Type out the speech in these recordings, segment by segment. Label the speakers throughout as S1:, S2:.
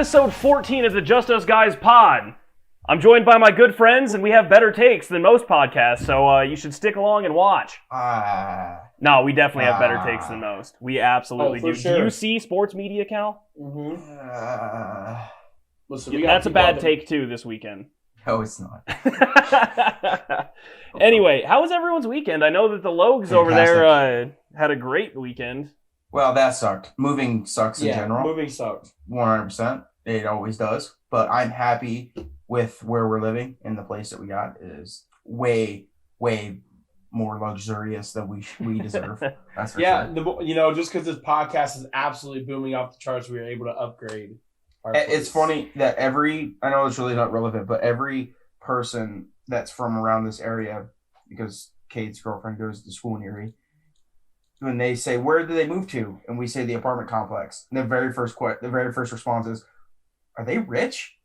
S1: Episode 14 of the Just Us Guys pod. I'm joined by my good friends, and we have better takes than most podcasts, so you should stick along and watch. No, we definitely have better takes than most. We absolutely do.
S2: Sure.
S1: Do you see sports media, Cal?
S2: Mm-hmm. Listen,
S1: That's a bad take, too, this weekend.
S3: No, it's not.
S1: Anyway, how was everyone's weekend? I know that the Logs over there had a great weekend.
S3: Well, that sucked. Moving sucks in general.
S2: Moving sucks.
S3: 100%. It always does. But I'm happy with where we're living, and the place that we got is way, way more luxurious than we deserve. That's for sure.
S2: Just because this podcast is absolutely booming off the charts, we were able to upgrade our place.
S3: It's funny that I know it's really not relevant, but every person that's from around this area, because Kate's girlfriend goes to school in Erie, when they say, where did they move to? And we say the apartment complex. And the very first response is, are they rich?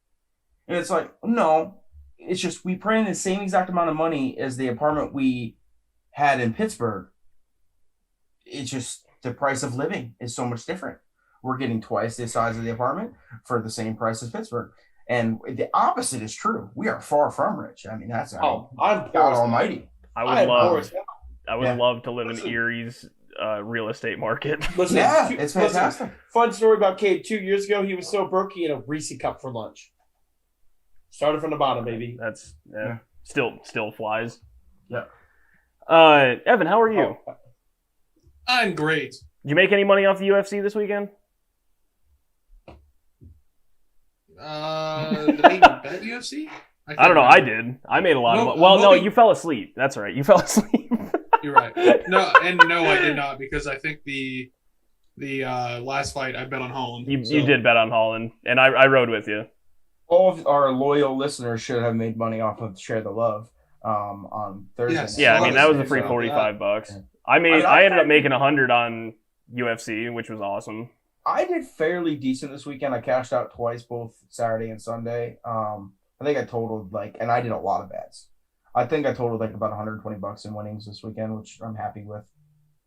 S3: And it's like, no, it's just we put in the same exact amount of money as the apartment we had in Pittsburgh. It's just the price of living is so much different. We're getting twice the size of the apartment for the same price as Pittsburgh. And the opposite is true. We are far from rich. I mean, I'm
S2: God
S3: almighty.
S1: I would love to live in Erie's real estate market.
S2: Listen,
S3: it's fantastic.
S2: Fun story about Cade. 2 years ago, he was so broke he had a Reese cup for lunch. Started from the bottom, baby.
S1: That's still flies.
S3: Yeah.
S1: Evan, how are you?
S4: I'm great.
S1: Did you make any money off the UFC this weekend?
S4: Did they bet UFC?
S1: I don't know. I did. I made a lot of money. Well, no, you fell asleep. That's right. You fell asleep.
S4: You're right. No, I did not, because I think the last fight I bet on Holland.
S1: You did bet on Holland, and I rode with you.
S3: All of our loyal listeners should have made money off of Share the Love on Thursday.
S4: Yes.
S1: Yeah, I mean, that was a free $45.
S3: Yeah.
S1: I ended up making 100 on UFC, which was awesome.
S3: I did fairly decent this weekend. I cashed out twice, both Saturday and Sunday. I think I totaled and I did a lot of bets. I think I totaled about $120 in winnings this weekend, which I'm happy with.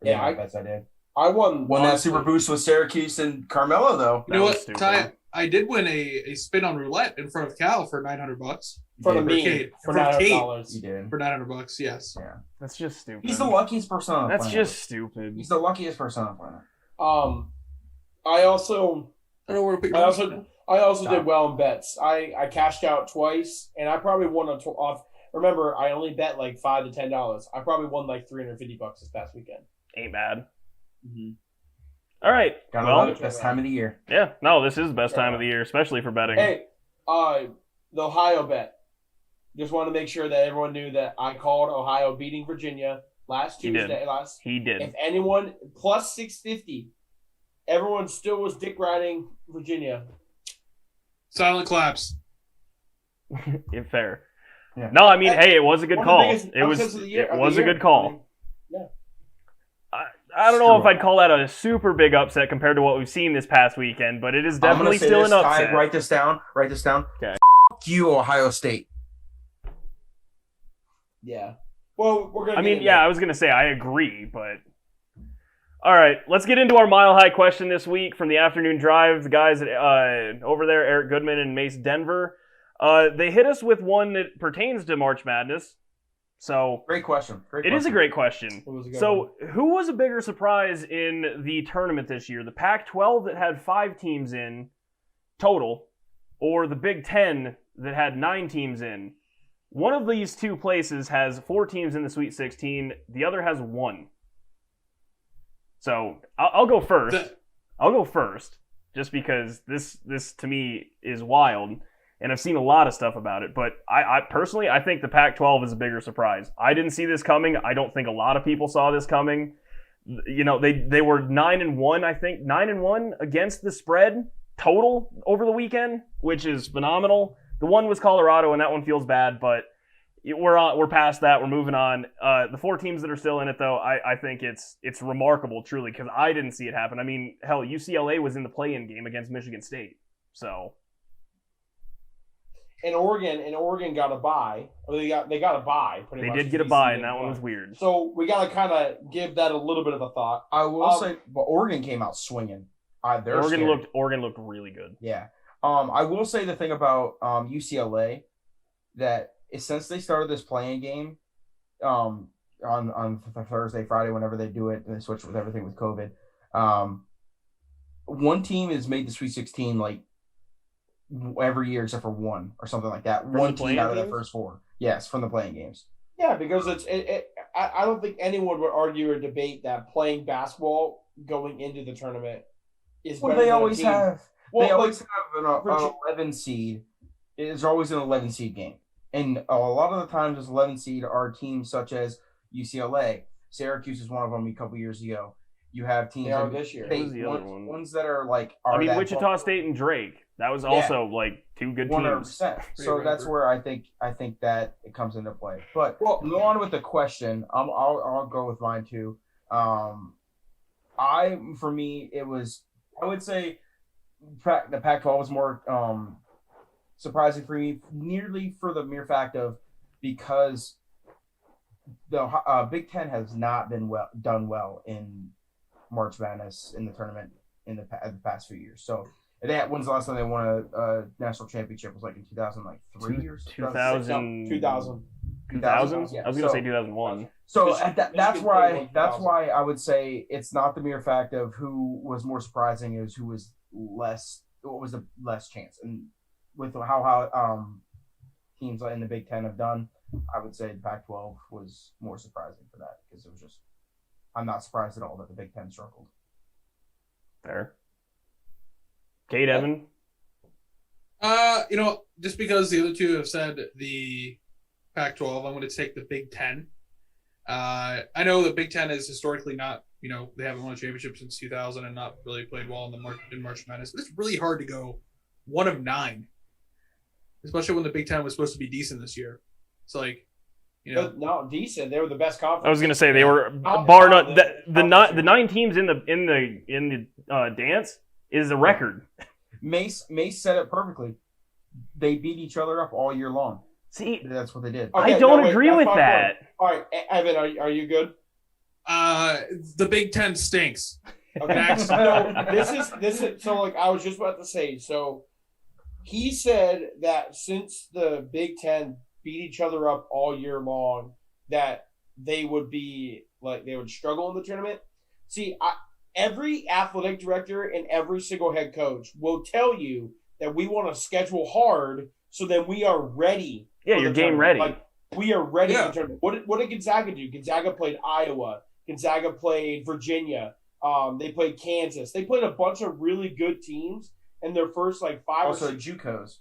S2: Yeah,
S3: bets I did.
S2: I won
S3: that super boost with Syracuse and Carmelo, though.
S4: You know what, Ty? I did win a spin on roulette in front of Cal for $900.
S2: For
S4: Kate.
S2: For
S3: $900. You did.
S4: For $900, yes.
S3: Yeah.
S1: That's just stupid.
S3: He's the luckiest person on the planet.
S1: That's just stupid.
S3: He's the luckiest person on the planet.
S2: I also
S4: I don't know where to put your
S2: I also did well in bets. I cashed out twice, and I probably won off. Remember, I only bet $5 to $10. I probably won $350 this past weekend.
S1: Ain't bad.
S2: Mm-hmm.
S1: All right.
S3: Best time of the year.
S1: Yeah. No, this is the best time of the year, especially for betting.
S2: Hey, the Ohio bet. Just want to make sure that everyone knew that I called Ohio beating Virginia last Tuesday.
S1: He did.
S2: If anyone plus 650, everyone still was dick riding Virginia.
S4: Silent claps.
S1: Fair.
S3: Yeah.
S1: No, I mean, hey, it was a good call.
S2: It
S1: was a good call.
S2: Yeah.
S1: I don't know if I'd call that a super big upset compared to what we've seen this past weekend, but it is definitely still an upset.
S3: Write this down.
S1: Okay.
S3: F*** you, Ohio State.
S2: Yeah. Well, we're gonna.
S1: I was gonna say I agree, but all right, let's get into our mile high question this week from the afternoon drive. The guys over there, Eric Goodman and Mace Denver, they hit us with one that pertains to March Madness. So
S3: great question.
S1: It is a great question.
S2: So,
S1: who was a bigger surprise in the tournament this year? The Pac-12 that had 5 teams in total, or the Big Ten that had 9 teams in? One of these two places has 4 teams in the Sweet 16. The other has 1. So I'll go first. I'll go first, just because this to me is wild. And I've seen a lot of stuff about it, but I personally, I think the Pac-12 is a bigger surprise. I didn't see this coming. I don't think a lot of people saw this coming. You know, they were 9-1, I think, 9-1 against the spread total over the weekend, which is phenomenal. The one was Colorado, and that one feels bad, but we're past that. We're moving on. The 4 teams that are still in it, though, I think it's remarkable, truly, because I didn't see it happen. I mean, hell, UCLA was in the play-in game against Michigan State, so.
S2: And Oregon got a bye. Or they got a bye.
S1: They did get a bye, and that one was weird.
S2: So we got to kind of give that a little bit of a thought.
S3: I will say, but Oregon came out swinging.
S1: Oregon looked really good.
S3: Yeah, I will say the thing about UCLA that since they started this playing game on Thursday, Friday, whenever they do it, and they switch with everything with COVID. One team has made the Sweet 16 like every year except for one or something like that. One team out of the first four. Yes, from the playing games.
S2: Yeah, because I don't think anyone would argue or debate that playing basketball going into the tournament is better.
S3: They always have. They always have an 11 seed. It's always an 11 seed game, and a lot of the times, this 11 seed are teams such as UCLA. Syracuse is one of them a couple years ago. You have teams
S2: this year.
S3: Ones that are like.
S1: Wichita State and Drake. That was also like two good teams.
S3: 100%. So that's where I think that it comes into play. But go on with the question. I'll go with mine too. For me, it was. I would say the Pac-12 was more surprising for me, nearly for the mere fact of because the Big Ten has not been done well in March Madness in the tournament in the past few years. So when's the last time they won a national championship? It was like in 2003 or
S1: 2000.
S2: 2000?
S1: Yeah. I was gonna say 2001.
S3: So that's why I would say it's not the mere fact of who was more surprising, is who was what was the less chance, and with how teams in the Big Ten have done, I would say the Pac-12 was more surprising for that, because it was just, I'm not surprised at all that the Big Ten struggled.
S1: Fair. Kate, Evan?
S4: Just because the other two have said the Pac-12, I'm going to take the Big Ten. I know the Big Ten is historically not, they haven't won a championship since 2000 and not really played well in March Madness. But it's really hard to go 1 of 9, especially when the Big Ten was supposed to be decent this year. It's like,
S2: no, decent. They were the best conference.
S1: I was going to say they were bar none. The 9 teams in the dance is the record.
S3: Mace said it perfectly. They beat each other up all year long.
S1: See,
S3: that's what they did.
S1: Okay, I don't agree with that.
S2: All right, Evan, are you good?
S4: The Big Ten stinks.
S2: Okay, so this is so like I was just about to say. So he said that since the Big Ten beat each other up all year long, that they would struggle in the tournament. See, every athletic director and every single head coach will tell you that we want to schedule hard so then we are ready.
S1: Yeah, you're game ready.
S2: Like, we are ready for the tournament. What did Gonzaga do? Gonzaga played Iowa. Gonzaga played Virginia. They played Kansas. They played a bunch of really good teams in their first 5 or 6.
S3: Also JUCOs.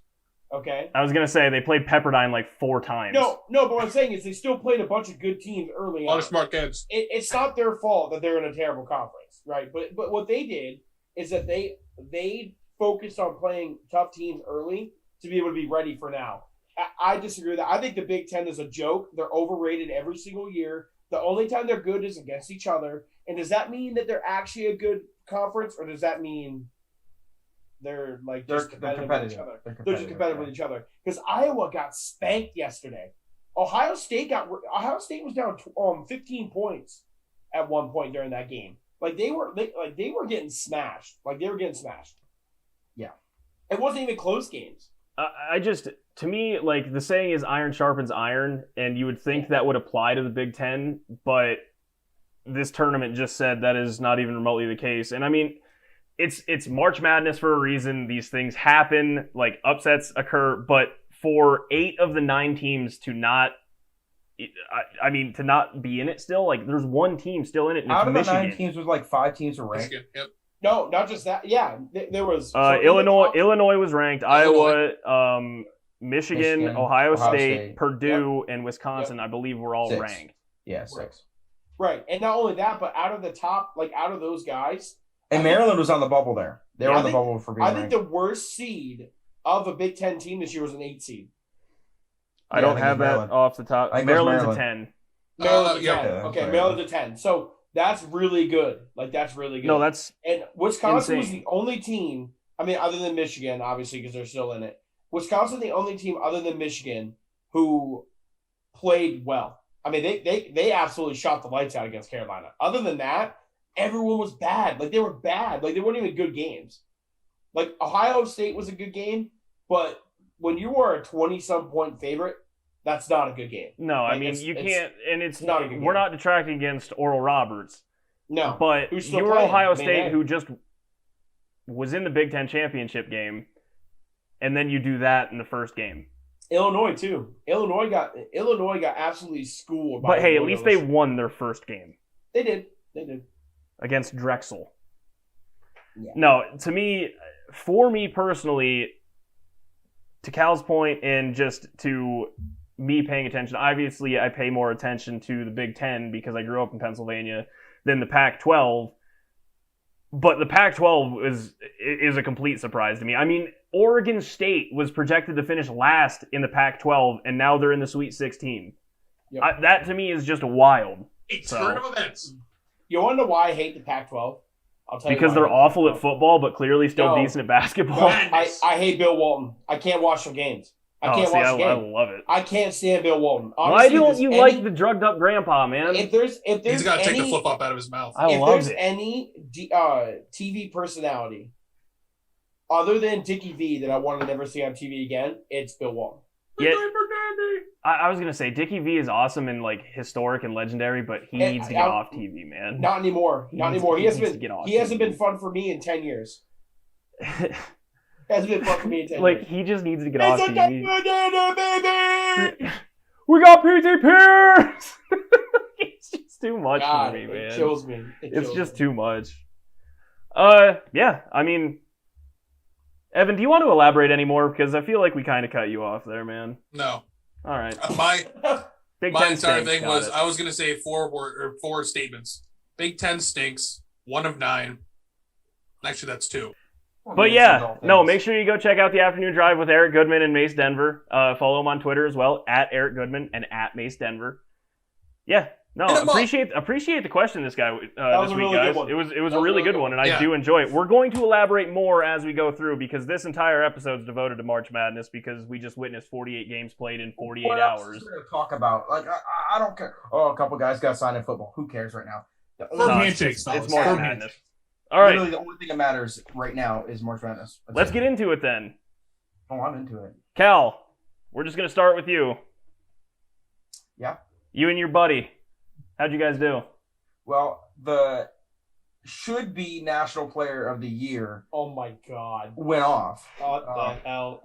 S2: Okay.
S1: I was going to say they played Pepperdine 4 times.
S2: No, but what I'm saying is they still played a bunch of good teams early on.
S4: A lot of smart kids.
S2: It's not their fault that they're in a terrible conference, right? But what they did is that they focused on playing tough teams early to be able to be ready for now. I disagree with that. I think the Big Ten is a joke. They're overrated every single year. The only time they're good is against each other. And does that mean that they're actually a good conference, or does that mean they're just competitive with each other? They're just competitive with each other. Because Iowa got spanked yesterday. Ohio State was down 15 points at one point during that game. They were getting smashed. They were getting smashed.
S3: Yeah.
S2: It wasn't even close games.
S1: To me, the saying is iron sharpens iron, and you would think that would apply to the Big Ten, but this tournament just said that is not even remotely the case. And I mean, it's March Madness for a reason. These things happen, upsets occur, but for 8 of the 9 teams to not be in it still, there's one team still in it, and
S3: out of the
S1: Michigan.
S3: 9 teams was 5 teams were ranked.
S4: Michigan, yep.
S2: No, not just that. Yeah, there was
S1: Illinois was ranked. Iowa, Michigan, Ohio State, Purdue, and Wisconsin, I believe, were all
S3: 6.
S1: ranked.
S3: Yeah, 6.
S2: Right, and not only that, but out of the top, out of those guys,
S3: and Maryland was on the bubble there. They were on the bubble for being ranked.
S2: I think the worst seed of a Big Ten team this year was an 8 seed.
S1: I don't have that off the top. Maryland's a 10.
S2: Maryland's a 10. Okay, Maryland's a 10. So that's really good. That's really good.
S1: No, that's
S2: and Wisconsin
S1: insane.
S2: was the only team. I mean, other than Michigan, obviously, because they're still in it. Wisconsin, the only team other than Michigan who played well. I mean, they absolutely shot the lights out against Carolina. Other than that, everyone was bad. They were bad. They weren't even good games. Like Ohio State was a good game, but when you are a 20-some point favorite, that's not a good game.
S1: No,
S2: Like,
S1: I mean you can't, and it's
S2: not a good
S1: we're
S2: game.
S1: not detracting against Oral Roberts,
S2: No,
S1: but
S2: Who's still
S1: you're
S2: playing?
S1: Ohio
S2: I mean,
S1: State,
S2: hey.
S1: who just was in the Big Ten championship game, and then you do that in the first game.
S2: Illinois too. Illinois got absolutely schooled.
S1: But hey, at
S2: Loyola.
S1: least they won their first game
S2: They did.
S1: against Drexel.
S2: Yeah.
S1: No, for me personally, to Cal's point, and just to me paying attention, obviously I pay more attention to the Big Ten because I grew up in Pennsylvania than the Pac-12. But the Pac-12 is a complete surprise to me. I mean, Oregon State was projected to finish last in the Pac-12, and now they're in the Sweet 16.
S2: Yep.
S1: That to me is just wild.
S4: A
S1: So-
S4: turn of events.
S2: You want to know why I hate the Pac-12? I'll tell you.
S1: Because
S2: why.
S1: they're awful at football, but clearly still
S2: No.
S1: decent at basketball.
S2: No, I hate Bill Walton. I can't watch some games. I can't watch the
S1: I
S2: game.
S1: love it.
S2: I can't stand Bill Walton.
S1: Why
S2: Honestly,
S1: don't
S2: if
S1: you
S2: there's
S1: like
S2: any-
S1: the drugged up grandpa, man?
S2: If there's
S4: He's got to take the
S2: any-
S4: flip flop out of his mouth.
S1: I
S2: if
S1: love
S2: there's
S1: it.
S2: any TV personality other than Dickie V that I want to never see on TV again, it's Bill Walton.
S1: Yeah, I was gonna say Dickie V is awesome and like historic and legendary, but he
S2: And
S1: needs to get
S2: I-
S1: off TV, man.
S2: Not anymore.
S1: He
S2: Not
S1: needs-
S2: anymore.
S1: he
S2: He hasn't
S1: needs to
S2: been.
S1: get off
S2: He hasn't
S1: TV.
S2: been fun for me in 10 years. Hasn't been fun for me in 10
S1: Like
S2: years.
S1: he just needs to get off
S2: It's a
S1: TV.
S2: banana, baby.
S1: We got PT Pierce. It's just too much
S2: God,
S1: for me, man.
S2: it kills me.
S1: It's just too much. Yeah. I mean, Evan, do you want to elaborate anymore? Because I feel like we kind of cut you off there, man.
S4: No.
S1: All right.
S4: My
S1: Big
S4: my
S1: Ten
S4: entire
S1: stinks,
S4: thing
S1: got
S4: was
S1: it.
S4: I was going to say four statements. Big Ten stinks. 1 of 9. Actually, that's 2.
S1: But yeah, no, make sure you go check out the Afternoon Drive with Eric Goodman and Mace Denver. Follow him on Twitter as well, at Eric Goodman and at Mace Denver. Yeah, no,
S4: Hit 'em up.
S1: appreciate the question this guy
S2: was
S1: this
S2: a
S1: week,
S2: really
S1: guys.
S2: good one.
S1: It was
S2: That
S1: a
S2: was
S1: really
S2: a really
S1: good
S2: good
S1: one, and
S4: one.
S1: I do enjoy it. We're going to elaborate more as we go through because this entire episode is devoted to March Madness because we just witnessed 48 games played in 48
S3: What else
S1: hours.
S3: is there to talk about? Like, I don't care. Oh, a couple guys got signed in football. Who cares right now?
S4: Firm
S1: No,
S4: handshakes,
S1: it's
S4: fellas.
S1: March
S4: Firm
S1: Madness.
S4: handshakes.
S1: All right,
S3: Literally, the only thing that matters right now is March Madness. That's
S1: let's
S3: it.
S1: get into it then.
S3: Oh, I'm into it.
S1: Cal, we're just going to start with you.
S3: Yeah.
S1: You and your buddy. How'd you guys do?
S3: Well, the should be National Player of the Year
S2: Oh my God.
S3: went off.
S2: What the hell?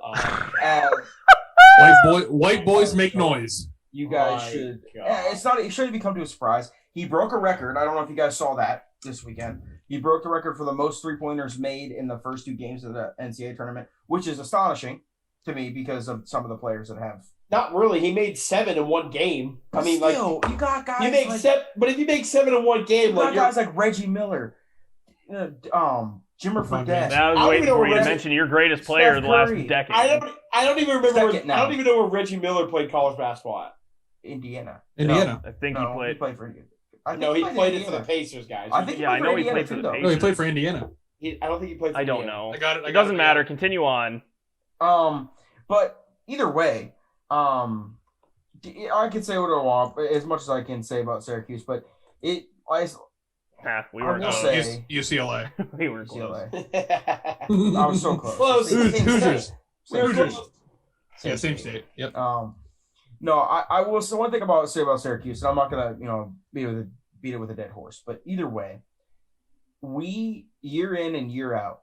S3: As
S4: White boys make noise.
S3: you guys
S2: My
S3: should.
S2: God.
S3: It's not. It shouldn't become to a surprise. He broke a record. I don't know if you guys saw that this weekend. He broke the record for the most 3-pointers made in the first 2 games of the NCAA tournament, which is astonishing to me because of some of the players that have.
S2: Not really. He made 7 in one game. I mean,
S3: Still, you got guys.
S2: you make
S3: like,
S2: 7, but if you make 7 in one game,
S3: you
S2: like
S3: got guys like Reggie Miller, Jimmer
S4: Fuck,
S3: Fredette.
S1: I was
S2: I don't
S1: waiting
S2: even know
S1: for you to
S2: Reggie-
S1: mention your greatest player of the last
S3: Curry.
S1: decade.
S2: I don't even remember.
S3: Second now.
S2: I don't even know where Reggie Miller played college basketball at.
S3: Indiana.
S4: Indiana.
S1: I think
S3: No,
S1: he played.
S3: for Indiana. I think
S2: No, he played it for the
S3: Indiana.
S2: Pacers, guys.
S3: I think
S1: Yeah, I know he played for the
S3: too, though.
S1: Pacers.
S4: No, he played for Indiana.
S2: I don't think he played for
S1: I don't
S2: Indiana.
S1: know.
S4: I got it.
S1: It doesn't matter. Continue on.
S3: But either way, I could say what I want, as much as I can say about Syracuse, but we
S1: We
S3: I
S1: weren't
S3: will
S1: close.
S3: say-
S4: UCLA.
S1: We were close.
S3: UCLA. I was so close.
S2: Close.
S4: Hoosiers.
S3: Same
S4: Hoosiers.
S3: state.
S4: Yeah, same state. Yep.
S3: No, I will. So one thing say about Syracuse, and I'm not gonna beat it with a dead horse, but either way, we year in and year out,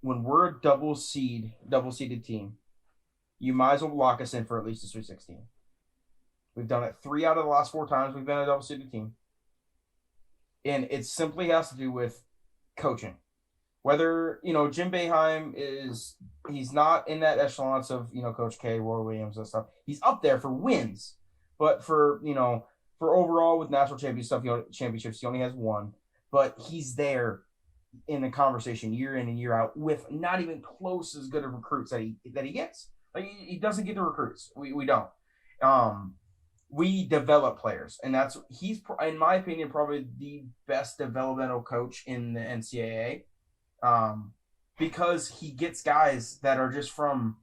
S3: when we're a double seeded team, you might as well lock us in for at least a Sweet 16. We've done it 3 out of the last 4 times we've been a double seeded team, and it simply has to do with coaching. Whether Jim Boeheim he's not in that echelon of Coach K, Roy Williams and stuff. He's up there for wins, but for overall with national championships, he only has 1. But he's there in the conversation year in and year out with not even close as good of recruits that he gets. Like he doesn't get the recruits. We don't. We develop players, and he's in my opinion probably the best developmental coach in the NCAA. Because he gets guys that are just from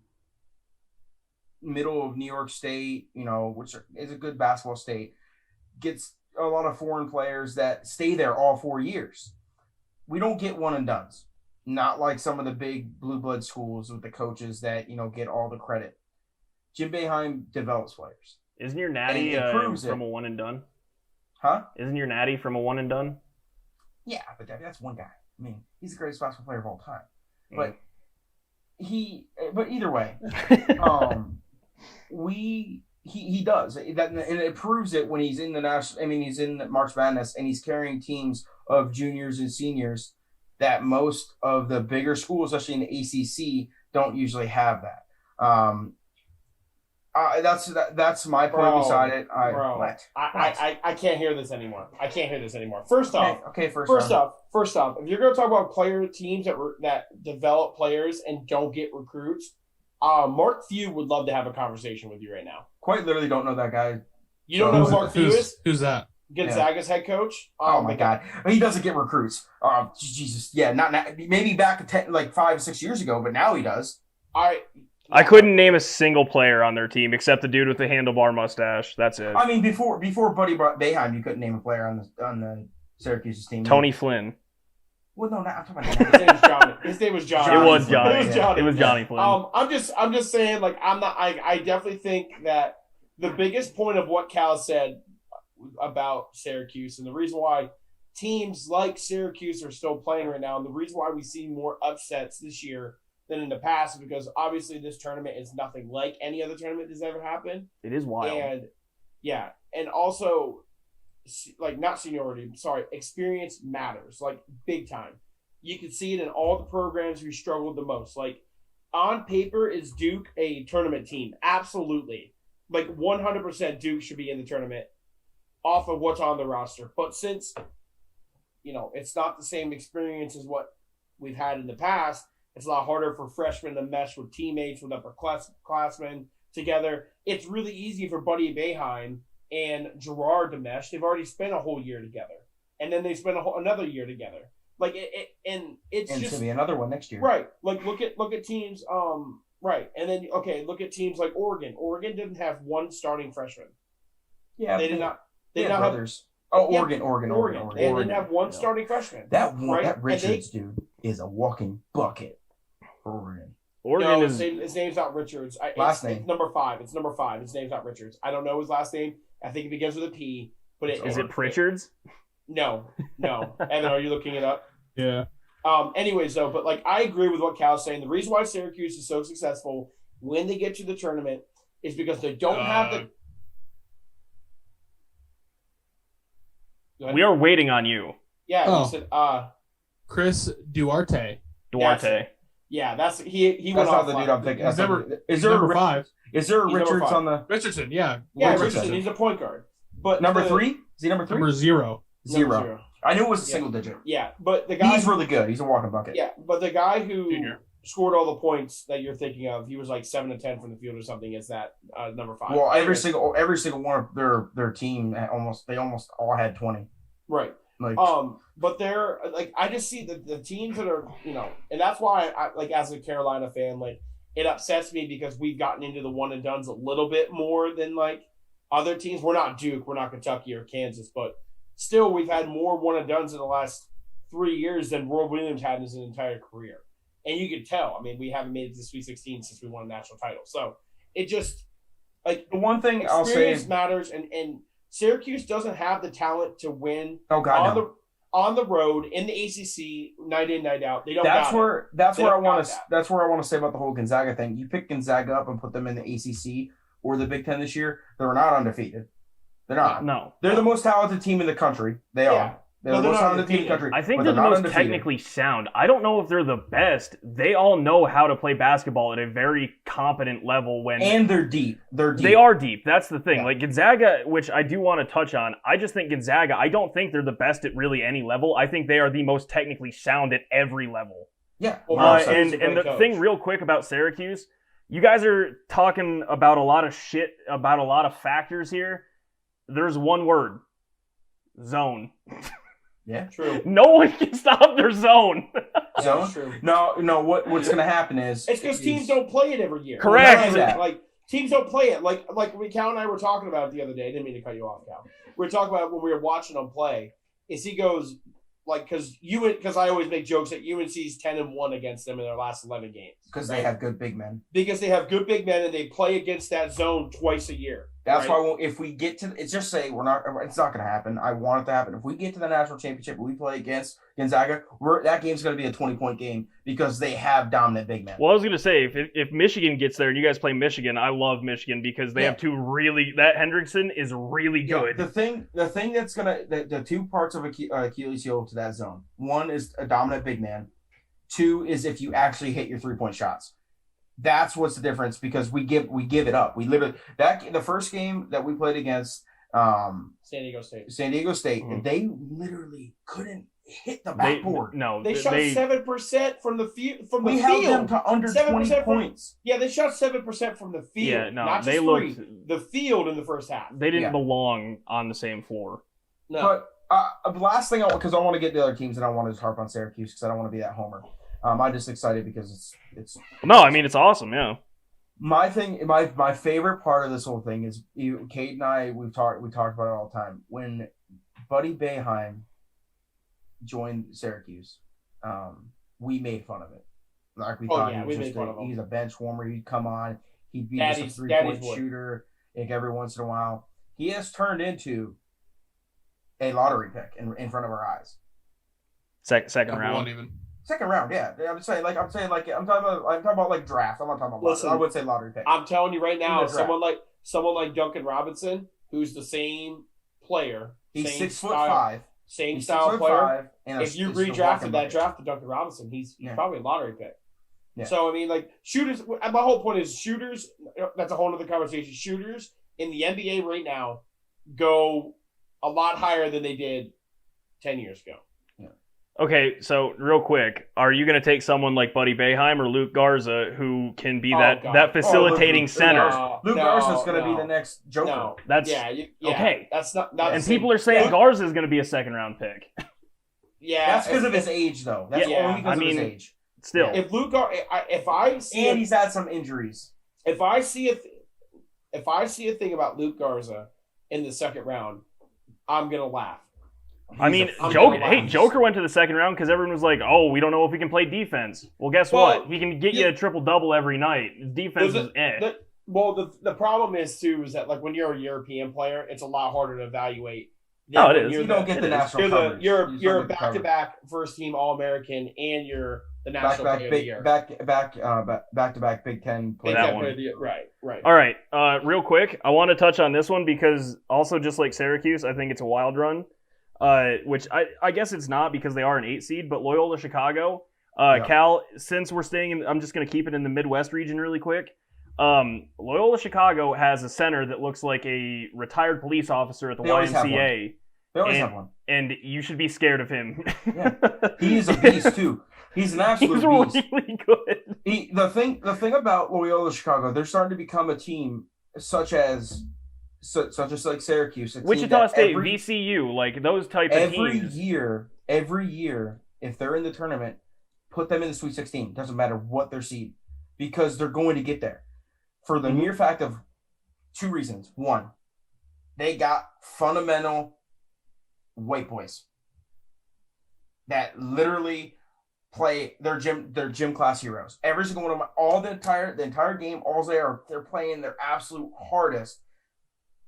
S3: middle of New York State, which is a good basketball state, gets a lot of foreign players that stay there all 4 years. We don't get one and dones. not like some of the big blue blood schools with the coaches that get all the credit. Jim Boeheim develops players.
S1: Isn't your natty from a one and done?
S3: Huh?
S1: Isn't your natty from a one and done?
S3: Yeah, but that's one guy. I mean, he's the greatest basketball player of all time. But either way, he does that, and it proves it when he's in the national. I mean, he's in March Madness and he's carrying teams of juniors and seniors that most of the bigger schools, especially in the ACC, don't usually have that. That's my point beside it.
S2: I can't hear this anymore. First off,
S3: First
S2: off, if you're going to talk about player teams that develop players and don't get recruits, Mark Few would love to have a conversation with you right now.
S3: Quite literally don't know that guy.
S2: You don't know who Mark Few is?
S4: Who's that?
S2: Gonzaga's head coach.
S3: Oh my God, he doesn't get recruits. Jesus, yeah, not maybe back 5 6 years ago, but now he does.
S1: I couldn't name a single player on their team except the dude with the handlebar mustache. That's it.
S3: I mean, before Buddy Boeheim, you couldn't name a player on the Syracuse team.
S1: Tony Flynn.
S3: Well, no, not I'm talking about
S2: His name was Johnny.
S1: It was Johnny. It was Johnny Flynn.
S2: I'm just saying, I definitely think that the biggest point of what Cal said about Syracuse and the reason why teams like Syracuse are still playing right now, and the reason why we see more upsets this year than in the past is because obviously this tournament is nothing like any other tournament that's ever happened.
S1: It is wild.
S2: And also, not seniority, experience matters, big time. You can see it in all the programs who struggled the most. On paper, is Duke a tournament team? Absolutely. 100% Duke should be in the tournament off of what's on the roster. But since, it's not the same experience as what we've had in the past, it's a lot harder for freshmen to mesh with teammates, with upperclassmen together. It's really easy for Buddy Boeheim and Gerard to mesh. They've already spent a whole year together. And then they spent another year together. And it's
S3: and
S2: just...
S3: to be another one next year.
S2: Right. Look at teams... Right. And then, look at teams like Oregon. Oregon didn't have one starting freshman.
S3: Yeah.
S2: They did not. They
S3: had brothers. Oregon.
S2: They didn't have one starting freshman.
S3: That Richards dude is a walking bucket for Oregon.
S2: No, his name's not Richards.
S3: Last name.
S2: It's number 5. It's number 5. His name's not Richards. I don't know his last name. I think it begins with a P. But
S1: is it Pritchards?
S2: No. Evan, are you looking it up?
S4: Yeah.
S2: Anyways, though, but I agree with what Cal's saying. The reason why Syracuse is so successful when they get to the tournament is because they don't have the.
S1: We are waiting on you.
S2: Yeah, he said,
S4: Chris Duarte.
S2: Yeah, that's he
S3: That's
S2: went
S3: not
S2: off
S3: the
S2: line.
S3: dude I'm thinking.
S4: Is there number 5?
S3: Is there a
S2: He's number
S3: Richards
S2: 5.
S3: on the
S4: Richardson, yeah.
S2: Yeah,
S3: Richardson.
S2: He's a point guard. But
S3: number 3? Is he number 3?
S4: Number 0.
S3: Zero. I knew it was a single digit.
S2: Yeah, but the guy
S3: He's really good. He's a walking bucket.
S2: Yeah, but the guy who
S4: Junior.
S2: scored all the points that you're thinking of, he was 7 to 10 from the field or something. Is that number 5?
S3: Well, every single one of their team almost all had 20.
S2: Right. But they're I just see the teams that are and that's why I as a Carolina fan, it upsets me because we've gotten into the one and dones a little bit more than other teams. We're not Duke, we're not Kentucky or Kansas, but still we've had more one and dones in the last 3 years than Roy Williams had in his entire career. And you can tell. I mean, we haven't made it to Sweet 16 since we won a national title. So it just
S3: the one thing I'll say
S2: matters, and Syracuse doesn't have the talent to win on the road in the ACC night in, night out. They don't. That's where I want
S3: to say about the whole Gonzaga thing. You pick Gonzaga up and put them in the ACC or the Big Ten this year, they're not undefeated. They're not.
S1: No.
S3: They're the most talented team in the country. They are. They're the most talented team in the country.
S1: I think they're the most technically sound. I don't know if they're the best. They all know how to play basketball at a very competent level.
S3: And they're deep.
S1: They are deep. That's the thing.
S3: Yeah.
S1: Gonzaga, which I do want to touch on, I just think Gonzaga, I don't think they're the best at really any level. I think they are the most technically sound at every level.
S3: Yeah.
S1: And the thing real quick about Syracuse, you guys are talking about a lot of shit, about a lot of factors here. There's one word. Zone.
S3: Yeah,
S2: true.
S1: No one can stop their zone.
S3: Zone?
S2: True.
S3: No. What's going to happen is
S2: it's because teams don't play it every year.
S1: Correct.
S2: Teams don't play it. When Cal and I were talking about it the other day. I didn't mean to cut you off, Cal. We were talking about it when we were watching them play. Is he goes because I always make jokes that UNC's 10-1 against them in their last 11 games
S3: because they have good big men.
S2: Because they have good big men and they play against that zone twice a year.
S3: That's why if we get to, it's just say it's not going to happen. I want it to happen. If we get to the national championship and we play against Gonzaga, that game's going to be a 20-point game because they have dominant big men.
S1: Well, I was going to say, if Michigan gets there and you guys play Michigan, I love Michigan because they have two that Hendrickson is really good.
S3: The thing that's the two parts of Achilles heel to that zone. One is a dominant big man. Two is if you actually hit your 3-point shots. That's what's the difference because we give it up. We literally the first game that we played against
S2: San Diego State,
S3: mm-hmm. They literally couldn't hit the backboard.
S2: They shot 7% from the field.
S3: We held them to under 20 points.
S2: They shot 7% from the field. Yeah, no, not just the field in the first half.
S1: They didn't belong on the same floor.
S3: No. But the last thing, because I want to get the other teams and I want to just harp on Syracuse because I don't want to be that homer. I'm just excited because it's.
S1: No, I mean it's awesome. Yeah.
S3: My favorite part of this whole thing is Kate and I. We talked about it all the time. When Buddy Boeheim joined Syracuse, we made fun of it. Like we thought he was he's a bench warmer. He'd come on. He'd be just a 3-point shooter like every once in a while. He has turned into a lottery pick in front of our eyes.
S1: Second round.
S4: Even.
S3: Second round, yeah. I'm talking about like draft. I'm not talking about lottery. I would say lottery pick.
S2: I'm telling you right now, someone like Duncan Robinson, who's the same player.
S3: He's 6'5",
S2: same style player. If you redrafted that draft to Duncan Robinson, he's probably a lottery pick. Yeah. So I mean, like shooters. My whole point is shooters. That's a whole other conversation. Shooters in the NBA right now go a lot higher than they did 10 years ago.
S1: Okay, so real quick, are you going to take someone like Buddy Boeheim or Luke Garza who can be that facilitating center?
S3: Luke Garza is going to be the next Joker.
S2: No.
S1: Okay.
S2: That's not
S1: and people are saying Garza is going to be a second-round pick.
S2: Yeah.
S3: That's because of his age, though. That's only because of his age.
S1: Still.
S2: If I see
S3: he's had some injuries.
S2: If I see a thing about Luke Garza in the second round, I'm going to laugh.
S1: Joker went to the second round because everyone was like, "Oh, we don't know if we can play defense." Well, guess what? He can get you a triple-double every night. Defense is
S2: the problem is too is that like when you're a European player, it's a lot harder to evaluate.
S1: No, it is.
S3: You don't get the national coverage.
S2: You're a back-to-back first-team All-American, and you're the national player of the year.
S3: Back-to-back Big Ten player.
S1: That one.
S2: Right.
S1: All right. Real quick, I want to touch on this one because also just like Syracuse, I think it's a wild run. Which I guess it's not because they are an 8 seed, but Loyola Chicago, Cal, since we're staying in, I'm just going to keep it in the Midwest region really quick. Loyola Chicago has a center that looks like a retired police officer at the YMCA.
S3: They always have one.
S1: And you should be scared of him.
S3: Yeah. He is a beast too. He's an absolute beast.
S1: He's really good.
S3: The thing about Loyola Chicago, they're starting to become a team such as like Syracuse,
S1: Wichita State, VCU, like those type of teams.
S3: Every year, if they're in the tournament, put them in the Sweet 16. Doesn't matter what their seed, because they're going to get there. For the mere fact of 2 reasons. One, they got fundamental white boys that literally play their gym class heroes. Every single one of them, the entire game, they're playing their absolute hardest.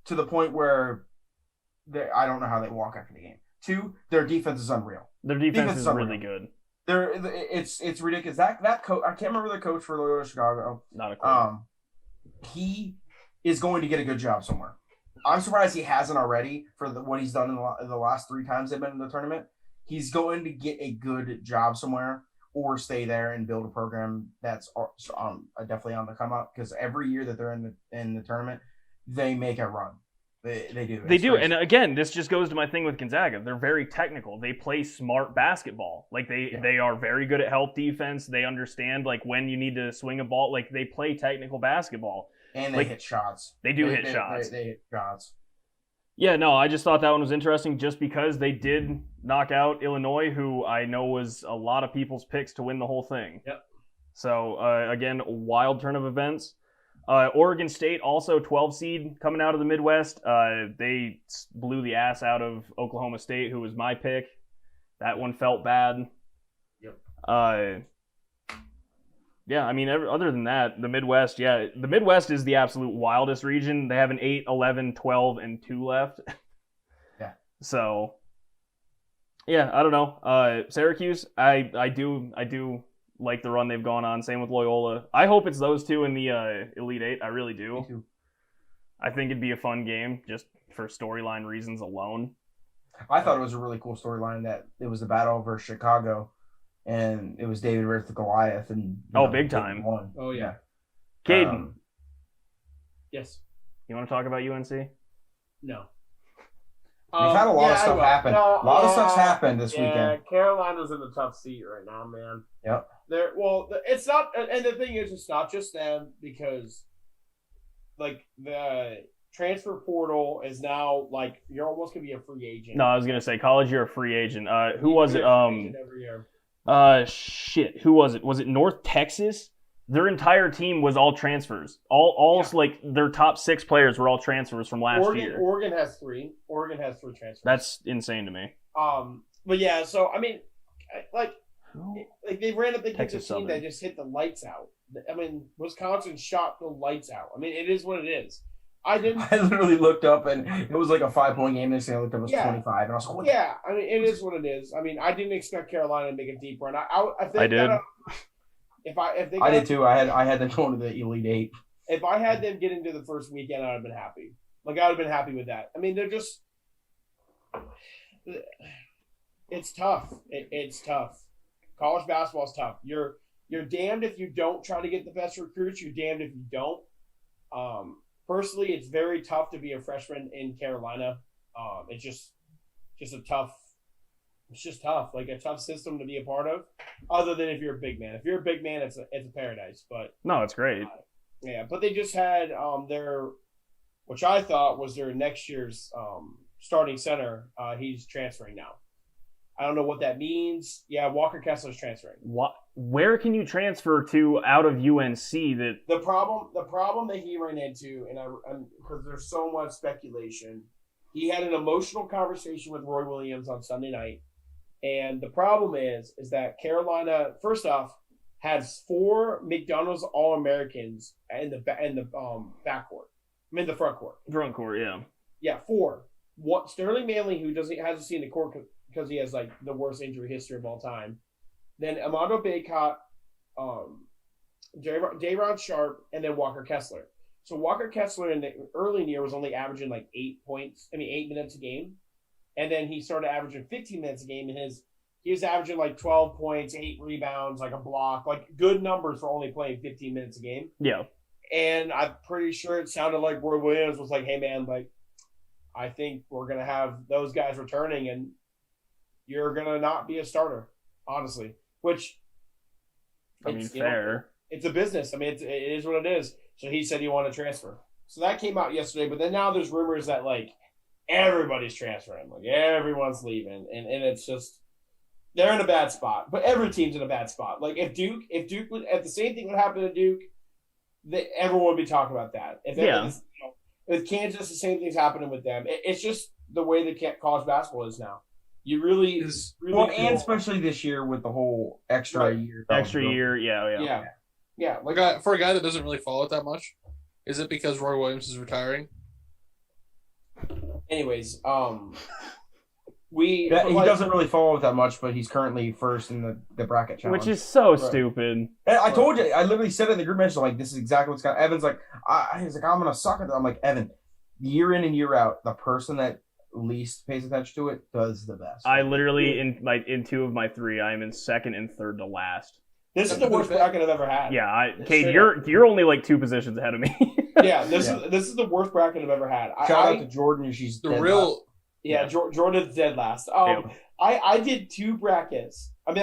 S3: To the point where I don't know how they walk after the game. 2, their defense is unreal.
S1: Their defense is really good.
S3: It's ridiculous. That coach, I can't remember the coach for Loyola Chicago.
S1: Not a clue.
S3: He is going to get a good job somewhere. I'm surprised he hasn't already for what he's done in the last 3 times they've been in the tournament. He's going to get a good job somewhere or stay there and build a program that's definitely on the come up, because every year that they're in the tournament, they make a run. They do.
S1: They do. And again, this just goes to my thing with Gonzaga. They're very technical. They play smart basketball. Like they are very good at help defense. They understand like when you need to swing a ball. Like they play technical basketball.
S3: And they hit shots.
S1: They hit shots.
S3: They hit shots.
S1: Yeah, no, I just thought that one was interesting just because they did knock out Illinois, who I know was a lot of people's picks to win the whole thing.
S2: Yep.
S1: So, again, wild turn of events. Oregon State, also 12 seed coming out of the Midwest. They blew the ass out of Oklahoma State, who was my pick. That one felt bad.
S2: Yep.
S1: Yeah, I mean, other than that, the Midwest, the Midwest is the absolute wildest region. They have an 8, 11, 12, and 2 left.
S3: Yeah.
S1: So, yeah, I don't know. Syracuse, I do like the run they've gone on. Same with Loyola. I hope it's those two in the Elite Eight. I really do.
S3: Me too.
S1: I think it'd be a fun game just for storyline reasons alone.
S3: I thought it was a really cool storyline that it was a battle versus Chicago, and it was David versus Goliath, and
S1: big time.
S3: Won.
S2: Oh, yeah.
S1: Caden,
S2: Yes.
S1: you want to talk about UNC?
S2: No.
S3: We've had a lot of stuff happen.
S2: No,
S3: a lot of stuff's happened this
S2: Yeah,
S3: weekend.
S2: Carolina's in a tough seat right now, man.
S3: Yep.
S2: It's not, and the thing is, it's not just them because, like, the transfer portal is now like you're almost gonna be a free agent.
S1: No, I was gonna say college. You're a free agent. Who was it?
S2: You're a free agent every year.
S1: Who was it? Was it North Texas? Their entire team was all transfers. All like their top 6 players were all transfers from last year.
S2: Oregon has 3. Oregon has 3 transfers.
S1: That's insane to me.
S2: But yeah, so I mean, like they ran up against a
S1: Texas
S2: team
S1: Southern.
S2: that just hit the lights out. I mean, Wisconsin shot the lights out. I mean, it is what it is. I
S3: literally looked up, and it was like a 5-point game. Next thing I looked up, it was 25, and I was like, what?
S2: Yeah, I mean, it is what it is. I mean, I didn't expect Carolina to make a deep run. I think
S1: I did.
S3: I did too. I had them going to the Elite Eight.
S2: If I had them getting to the first weekend, I'd have been happy. Like, I would have been happy with that. I mean, they're just... It's tough. It's tough. College basketball is tough. You're damned if you don't try to get the best recruits. You're damned if you don't. Personally, it's very tough to be a freshman in Carolina. It's just a tough... It's just tough. Like, a tough system to be a part of, other than if you're a big man. If you're a big man, it's a paradise. But
S1: No, it's great.
S2: yeah, but they just had which I thought was their next year's starting center. He's transferring now. I don't know what that means. Yeah, Walker Kessler's transferring.
S1: Where can you transfer to out of UNC that
S2: The problem that he ran into, and because there's so much speculation, he had an emotional conversation with Roy Williams on Sunday night, and the problem is that Carolina, first off, has 4 McDonald's All-Americans in the backcourt. I mean the front court.
S1: front court? Yeah.
S2: Yeah, 4. What Sterling Manley, who hasn't seen the court because he has like the worst injury history of all time. Then Armando Bacot, Day'Ron Sharp, and then Walker Kessler. So Walker Kessler in the early year was only averaging like 8 minutes a game, and then he started averaging 15 minutes a game. And he was averaging like 12 points, 8 rebounds, like a block, like good numbers for only playing 15 minutes a game.
S1: Yeah.
S2: And I'm pretty sure it sounded like Roy Williams was like, "Hey man, like, I think we're gonna have those guys returning, and you're gonna not be a starter, honestly." Which,
S1: I mean, fair.
S2: It's a business. I mean, it is what it is. So he said he wanted to transfer. So that came out yesterday. But then now there's rumors that like everybody's transferring, like everyone's leaving, and it's just they're in a bad spot. But every team's in a bad spot. Like if Duke would, if the same thing would happen to Duke, everyone would be talking about that. With Kansas, the same thing's happening with them. It's just the way the college basketball is now. You really
S3: and especially this year with the whole extra year.
S2: Yeah.
S4: Like for a guy that doesn't really follow it that much, is it because Roy Williams is retiring?
S2: Anyways,
S3: he doesn't really follow it that much, but he's currently first in the bracket challenge,
S1: Which is so stupid.
S3: And I told you, I literally said it in the group message, like, this is exactly what's going to. Evan's like, he's like, I'm going to suck at that. I'm like, Evan, year in and year out, the person that least pays attention to it does the best.
S1: I literally, in 2 of my 3, I'm in second and third to last.
S2: This is the worst bracket I've ever had.
S1: Yeah, Cade, you're only like 2 positions ahead of me.
S2: Yeah, this is the worst bracket I've ever had.
S3: Shout out to Jordan, she's
S4: the real.
S3: Last.
S2: Yeah, Jordan's dead last. I did 2 brackets. I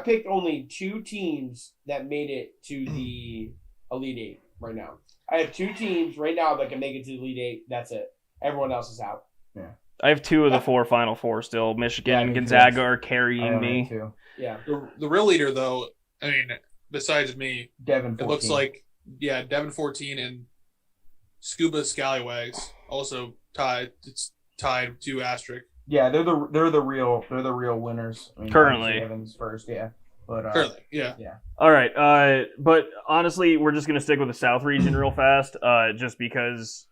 S2: picked only 2 teams that made it to the Elite Eight right now. I have 2 teams right now that can make it to the Elite Eight. That's it. Everyone else is out.
S3: Yeah.
S1: I have 2 of the 4 Final Four still. Michigan and Gonzaga are carrying me.
S3: Too.
S2: Yeah.
S4: The real leader, though, I mean, besides me,
S3: Devin 14.
S4: it looks like, Devin 14 and Scuba Scallywags also tied. It's tied 2 asterisk
S3: Yeah, they're the real winners. I mean,
S1: Currently.
S3: obviously Evans first, yeah. But
S4: Currently, yeah.
S1: All right, but honestly, we're just gonna stick with the South region real fast, just because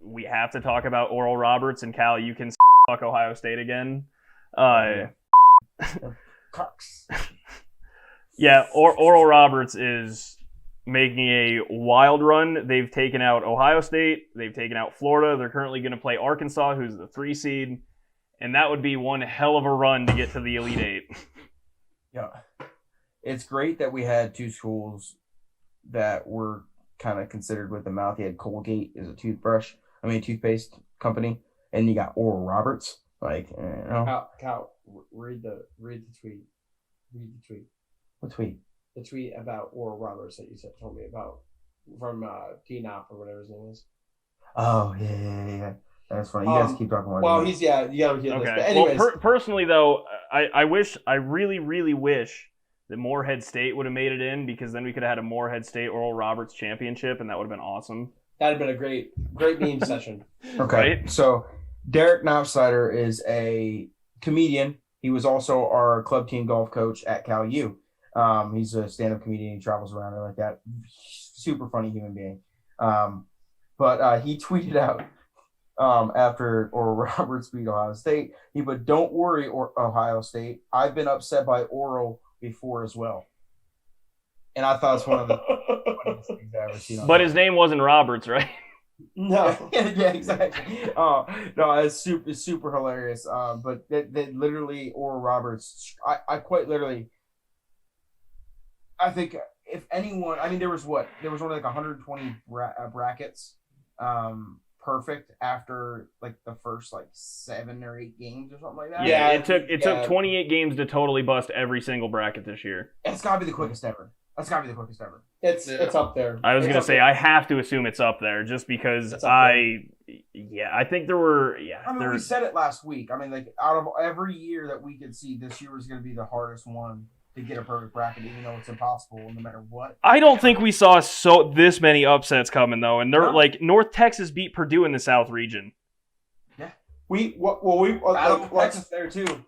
S1: we have to talk about Oral Roberts and Cal. You can fuck Ohio State again.
S3: Cox.
S1: Yeah, Oral Roberts is making a wild run. They've taken out Ohio State. They've taken out Florida. They're currently going to play Arkansas, who's the 3 seed. And that would be one hell of a run to get to the Elite Eight.
S3: Yeah. It's great that we had two schools that were kind of considered with the mouth. You had Colgate as a toothpaste company. And you got Oral Roberts. Like,
S2: Cal, read the tweet. Read the tweet.
S3: What tweet?
S2: The tweet about Oral Roberts that you told me about from T-Nop or whatever his name is.
S3: Oh, yeah. That's funny. You guys keep talking about it.
S2: Well, you gotta hear this.
S1: Okay.
S2: But anyways.
S1: Well, personally, though, I really, really wish that Morehead State would have made it in, because then we could have had a Morehead State Oral Roberts championship, and that would have been awesome.
S2: That'd have been a great meme session.
S3: Okay.
S1: Right?
S3: So, Derek Knopfslider is a comedian. He was also our club team golf coach at Cal U. He's a stand-up comedian. He travels around and like that. Super funny human being. But he tweeted out after Oral Roberts beat Ohio State. He put, "Don't worry, Ohio State. I've been upset by Oral before as well." And I thought it's one of the funniest things I've ever seen.
S1: But his name wasn't Roberts, right?
S2: No.
S3: Yeah, exactly. No, it's super hilarious. But that literally Oral Roberts. I quite literally. I think if anyone, I mean, there was only like 120 brackets, perfect after like the first like 7 or 8 games or something like that.
S1: Yeah, it took 28 games to totally bust every single bracket this year.
S3: It's got to be the quickest ever. It's
S2: It's up there.
S1: I was going to say, I have to assume it's up there just because I think there were,
S3: I mean, we said it last week. I mean, like, out of every year that we could see, this year was going to be the hardest one to get a perfect bracket, even though it's impossible no matter what.
S1: I don't think we saw this many upsets coming, though. And they're like, North Texas beat Purdue in the South region.
S3: Yeah.
S2: Texas
S3: there, too.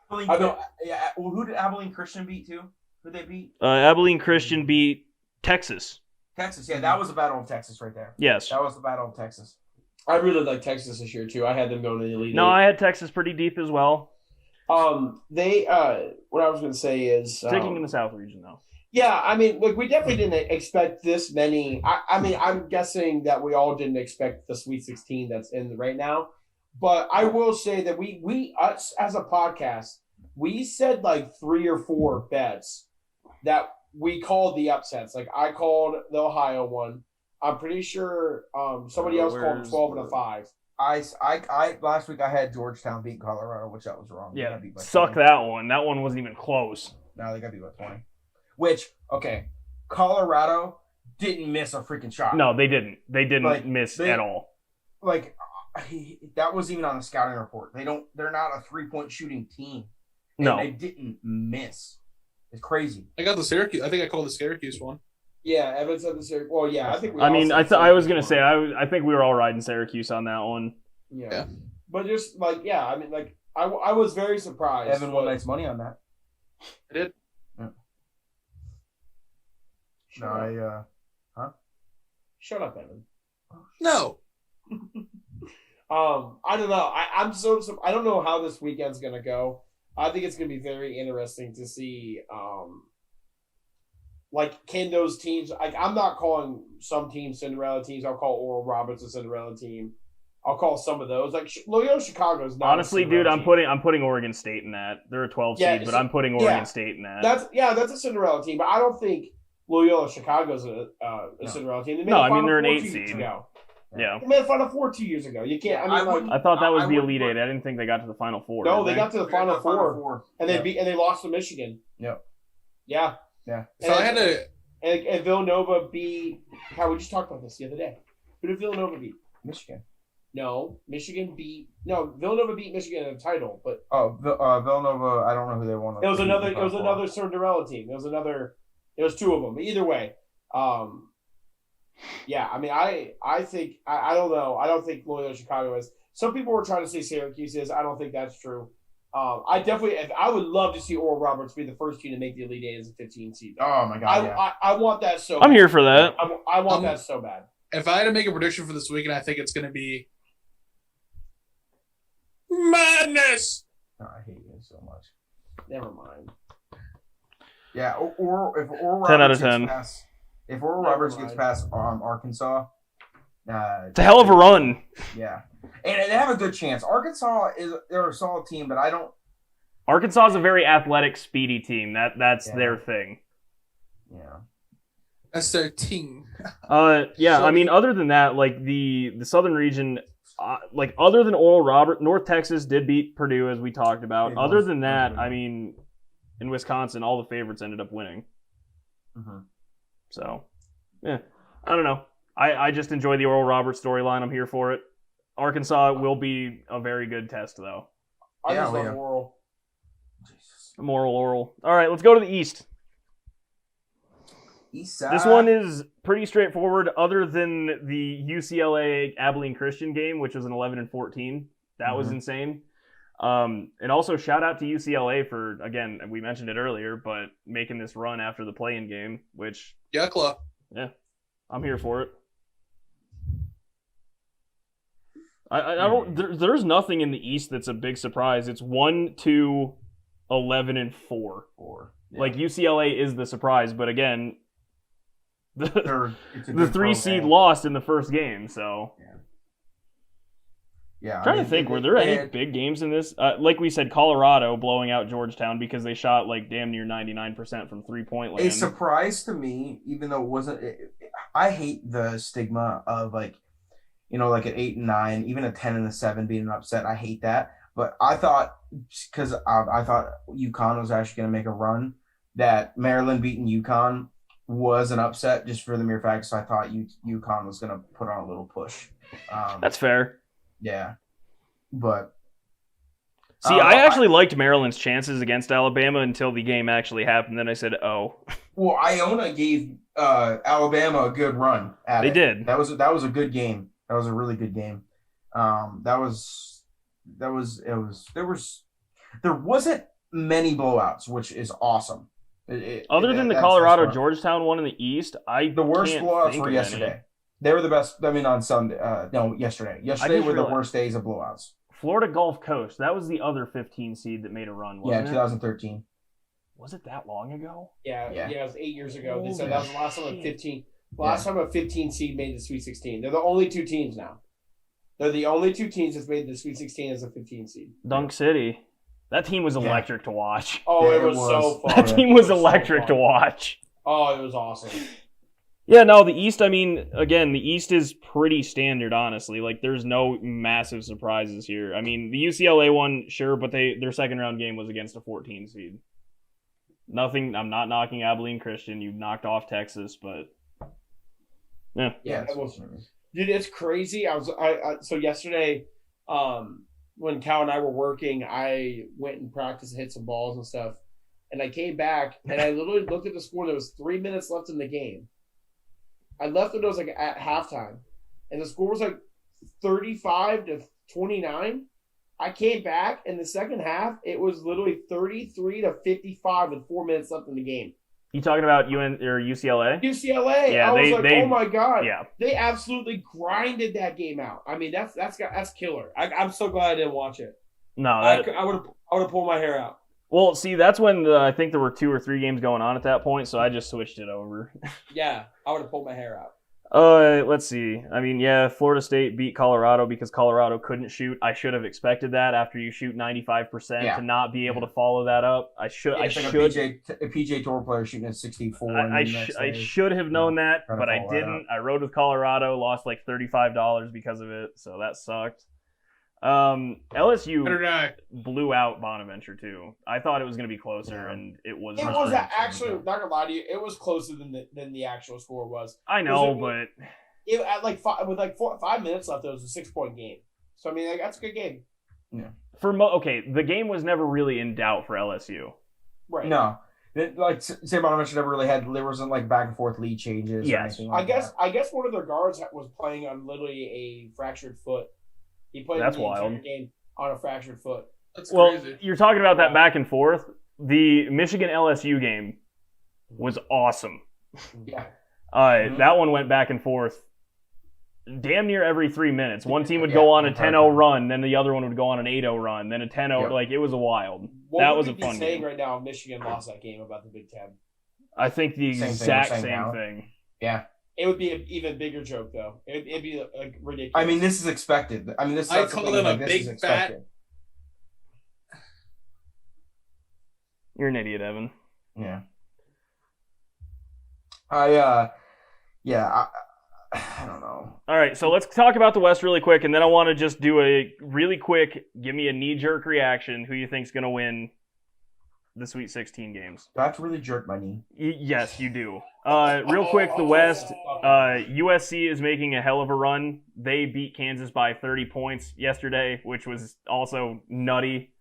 S3: Who did Abilene Christian beat, too? Who they beat?
S1: Abilene Christian beat Texas.
S3: Texas, yeah, that was the Battle of Texas right there.
S1: Yes.
S3: That was the Battle of Texas.
S2: I really like Texas this year too. I had them going to the Elite Eight.
S1: I had Texas pretty deep as well.
S2: What I was going to say is
S1: Sticking in the South region though.
S2: Yeah, I mean, look, we definitely didn't expect this many. I mean, I'm guessing that we all didn't expect the Sweet 16 that's in right now. But I will say that us as a podcast, we said like 3 or 4 bets that we called the upsets. Like I called the Ohio one. I'm pretty sure somebody else called 12 and a 5.
S3: I last week I had Georgetown beat Colorado, which that was wrong.
S1: Yeah, suck 20. That one. That one wasn't even close.
S3: No, they got beat by 20. Which, okay, Colorado didn't miss a freaking shot.
S1: No, they didn't. They didn't miss at all.
S3: Like that was even on the scouting report. They're not a 3-point shooting team.
S1: No,
S3: they didn't miss. It's crazy.
S4: I got the Syracuse. I think I called the Syracuse one.
S2: Yeah, Evan said the Syracuse. Well, yeah, I think we.
S1: I was gonna say I think we were all riding Syracuse on that one.
S2: Yeah. But just like I mean, like I was very surprised.
S3: Evan won nice money on that.
S4: I did.
S3: Yeah.
S2: Shut up, Evan.
S4: No.
S2: I don't know. I don't know how this weekend's gonna go. I think it's going to be very interesting to see, can those teams, I'm not calling some teams Cinderella teams. I'll call Oral Roberts a Cinderella team. I'll call some of those. Like, Loyola Chicago's not
S1: honestly, dude, I'm putting Oregon State in that. They're a 12 seed, but I'm putting Oregon State in that.
S2: That's a Cinderella team, but I don't think Loyola Chicago's a Cinderella team.
S1: They're an 8 seed. Yeah.
S2: They made the Final Four 2 years ago. You can't.
S1: I thought that was the Elite Eight. I didn't think they got to the Final Four.
S2: No, they got to the Final Four, and they lost to Michigan.
S3: Yep.
S2: Yeah.
S3: Yeah.
S4: So I had to.
S2: And Villanova beat. How we just talked about this the other day. Who did Villanova beat?
S3: Michigan.
S2: No, Villanova beat Michigan in a title, but
S3: Villanova. I don't know who they won.
S2: It was another Cinderella team. It was 2 of them. But either way, yeah. I mean, I think I don't know. I don't think Loyola Chicago is. Some people were trying to say Syracuse is. I don't think that's true. I would love to see Oral Roberts be the first team to make the Elite Eight as a 15 seed.
S3: Oh my god!
S2: I want that so.
S1: I'm
S2: bad.
S1: here for that.
S2: I want that so bad.
S4: If I had to make a prediction for this weekend, I think it's going to be madness.
S3: Oh, I hate you so much.
S2: Never mind.
S3: Yeah, or if Oral
S1: 10 out of
S3: Roberts gets
S1: 10.
S3: past, if Oral Roberts gets past Arkansas,
S1: It's a hell of a run.
S3: Yeah, and they have a good chance. Arkansas they're a solid team, but I don't.
S1: Arkansas is a very athletic, speedy team. That's their thing.
S3: Yeah.
S4: That's their team.
S1: Yeah. I mean, other than that, like the Southern region, like other than Oral Roberts, North Texas did beat Purdue as we talked about. Other than that, I mean, in Wisconsin, all the favorites ended up winning.
S3: Mm-hmm.
S1: So, yeah, I don't know. I just enjoy the Oral Roberts storyline. I'm here for it. Arkansas will be a very good test, though.
S2: I just love Oral.
S1: Moral Oral. All right, let's go to the East.
S3: East side.
S1: This one is pretty straightforward, other than the UCLA Abilene Christian game, which was an 11-14. That was insane. And also shout out to UCLA for, again, we mentioned it earlier, but making this run after the play-in game, which
S4: Yuckla.
S1: Yeah, I'm here for it. I don't. There's nothing in the East that's a big surprise. It's 1, 2, 11, and 4.
S3: Yeah.
S1: Like UCLA is the surprise, but again, the 3 seed
S3: program.
S1: lost in the first game. So
S3: Yeah.
S1: I'm trying to think, were there any big games in this? Like we said, Colorado blowing out Georgetown because they shot like damn near 99% from 3-point land.
S3: A surprise to me, even though it wasn't. I hate the stigma of like an 8 and 9, even a 10 and a 7 being an upset. I hate that. But I thought, because I thought UConn was actually going to make a run, that Maryland beating UConn was an upset just for the mere fact. So I thought UConn was going to put on a little push.
S1: That's fair.
S3: Yeah, but
S1: see, I actually liked Maryland's chances against Alabama until the game actually happened. Then I said, "Oh."
S3: Well, Iona gave Alabama a good run.
S1: They did.
S3: That was a good game. That was a really good game. There wasn't many blowouts, which is awesome.
S1: Other than the Colorado Georgetown one in the East, the
S3: worst blowouts were yesterday. They were the best. I mean, on Sunday. No, yesterday. Yesterday were the worst days of blowouts.
S1: Florida Gulf Coast. That was the other 15 seed that made a run. Wasn't it?
S3: 2013.
S1: Was it that long ago?
S2: Yeah. It was 8 years ago. They said that was the last time a 15. Last time a 15 seed made the Sweet 16. They're the only 2 teams now. They're the only 2 teams that's made the Sweet 16 as a 15 seed.
S1: Dunk City. That team was electric to watch.
S2: Oh, it was so fun.
S1: That team was electric to watch.
S2: Oh, it was awesome.
S1: Yeah, no, the East, I mean, again, the East is pretty standard, honestly. Like, there's no massive surprises here. I mean, the UCLA one, sure, but their second round game was against a 14 seed. Nothing, I'm not knocking Abilene Christian. You knocked off Texas, but yeah.
S2: Yeah, dude, it's crazy. So yesterday, when Cal and I were working, I went and practiced and hit some balls and stuff. And I came back, and I literally looked at the score. There was 3 minutes left in the game. I left when it was like at halftime, and the score was like 35-29. I came back in the second half. It was literally 33-55 with 4 minutes left in the game.
S1: You talking about UCLA?
S2: UCLA.
S1: Yeah,
S2: I was like, oh my god.
S1: Yeah,
S2: they absolutely grinded that game out. I mean, that's killer. I'm so glad I didn't watch it.
S1: No,
S2: I would have pulled my hair out.
S1: Well, see, that's when I think there were 2 or 3 games going on at that point, so I just switched it over.
S2: Yeah, I would have pulled my hair out.
S1: Let's see. I mean, yeah, Florida State beat Colorado because Colorado couldn't shoot. I should have expected that after you shoot 95% to not be able to follow that up. A
S3: PJ Tour player shooting at 64.
S1: I should have known that, but I didn't. I rode with Colorado, lost like $35 because of it, so that sucked. LSU blew out Bonaventure too. I thought it was going to be closer, and it was.
S2: It was actually, not gonna lie to you, it was closer than the actual score was.
S1: I know, but
S2: it at like 5 minutes left, it was a 6-point game. So I mean, like, that's a good game.
S3: Yeah.
S1: The game was never really in doubt for LSU.
S2: Right.
S3: No. Like, St. Bonaventure never really there wasn't like back and forth lead changes.
S1: Yes.
S3: Or anything like
S2: I guess one of their guards was playing on literally a fractured foot. He played
S1: That's
S2: the entire
S1: wild.
S2: game on a fractured foot.
S4: That's
S1: Well,
S4: crazy.
S1: you're talking about that back and forth. The Michigan LSU game was awesome.
S3: Yeah.
S1: That one went back and forth damn near every 3 minutes. One team would
S3: Yeah,
S1: go on a
S3: I'm
S1: 10-0 run, then the other one would go on an 8-0 run, then a 10-0.
S3: Yeah.
S1: Like, it was a wild.
S2: What
S1: That
S2: would
S1: was
S2: we
S1: a
S2: be
S1: fun
S2: saying
S1: game.
S2: right now if Michigan lost that game about the Big Ten?
S1: I think the
S3: Same thing
S1: exact
S3: we're saying
S1: same
S3: now.
S1: thing.
S3: Yeah.
S2: It would be an even bigger joke, though. It'd be like ridiculous.
S3: I mean, this is expected. I mean, this.
S4: I
S3: that's the
S4: call
S3: thing,
S4: them
S3: like,
S4: a
S3: this is
S4: big fat-
S3: expected.
S1: You're an idiot, Evan.
S3: Yeah. I don't know.
S1: All right, so let's talk about the West really quick, and then I want to just do a really quick, give me a knee-jerk reaction. Who you think's going to win the Sweet 16 games?
S3: Do I have to really jerk my knee?
S1: Yes, you do. Real quick, the West, USC is making a hell of a run. They beat Kansas by 30 points yesterday, which was also nutty.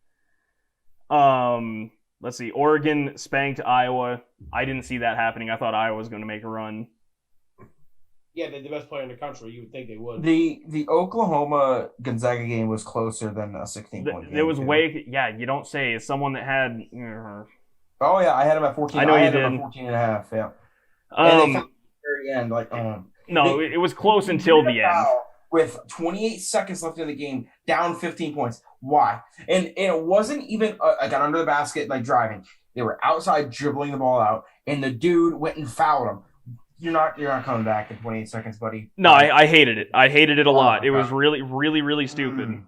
S1: Let's see. Oregon spanked Iowa. I didn't see that happening. I thought Iowa was going to make a run.
S2: Yeah, they're the best player in the country. You would think they would.
S3: The Oklahoma Gonzaga game was closer than a 16-point game.
S1: There was
S3: too.
S1: way, yeah, you don't say. As someone that had,
S3: Oh yeah, I had him at 14.
S1: I know you
S3: had him
S1: did.
S3: at 14 and a half. Yeah. And they found at the very end, like,
S1: no, it was close until the end.
S3: With 28 seconds left in the game, down 15 points. Why? And it wasn't even got under the basket like driving. They were outside dribbling the ball out, and the dude went and fouled him. You're not coming back in 28 seconds, buddy.
S1: No, I hated it. I hated it a lot.
S3: my
S1: It was
S3: God.
S1: really, really, really stupid.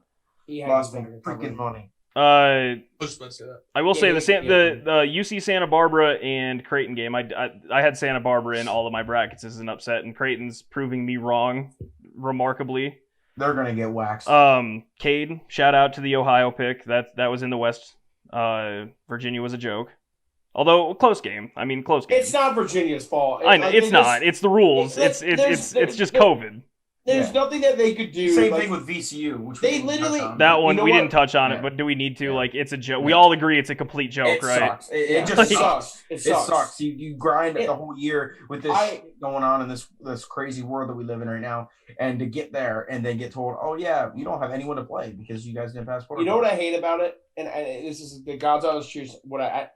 S2: He had
S3: Lost
S2: his
S3: me
S2: back
S3: freaking
S2: recovery.
S3: money.
S4: I was about to say that.
S1: I will say
S2: Yeah,
S1: the UC Santa Barbara and Creighton game. I had Santa Barbara in all of my brackets as an upset, and Creighton's proving me wrong remarkably.
S3: They're gonna get waxed.
S1: Cade, shout out to the Ohio pick. That was in the West. Virginia was a joke. Although close game. I mean, close game.
S2: It's not Virginia's fault.
S1: I know
S2: Like,
S1: it's
S2: they
S1: not.
S2: just-
S1: It's the rules.
S2: It's-
S1: It's just
S2: there's-
S1: COVID.
S2: There's
S3: Yeah.
S2: nothing that they could do.
S3: Same
S2: like,
S3: thing with VCU, which
S2: they
S3: we didn't touch
S2: literally-
S3: on.
S1: That one
S2: know
S1: we
S2: what?
S1: didn't touch on
S3: Yeah.
S1: it, but do we need to?
S3: Yeah.
S1: Like, it's a joke.
S3: Yeah.
S1: We all agree it's a complete joke,
S3: It
S1: right?
S3: sucks. It
S2: Yeah.
S3: just
S2: It
S3: sucks.
S2: sucks. It
S3: It
S2: sucks.
S3: sucks. You grind
S2: It-
S3: the whole year with this going on in this crazy world that we live in right now, and to get there and then get told, oh yeah, you don't have anyone to play because you guys didn't pass.
S2: You know what I hate about it, and this is the God's honest truth.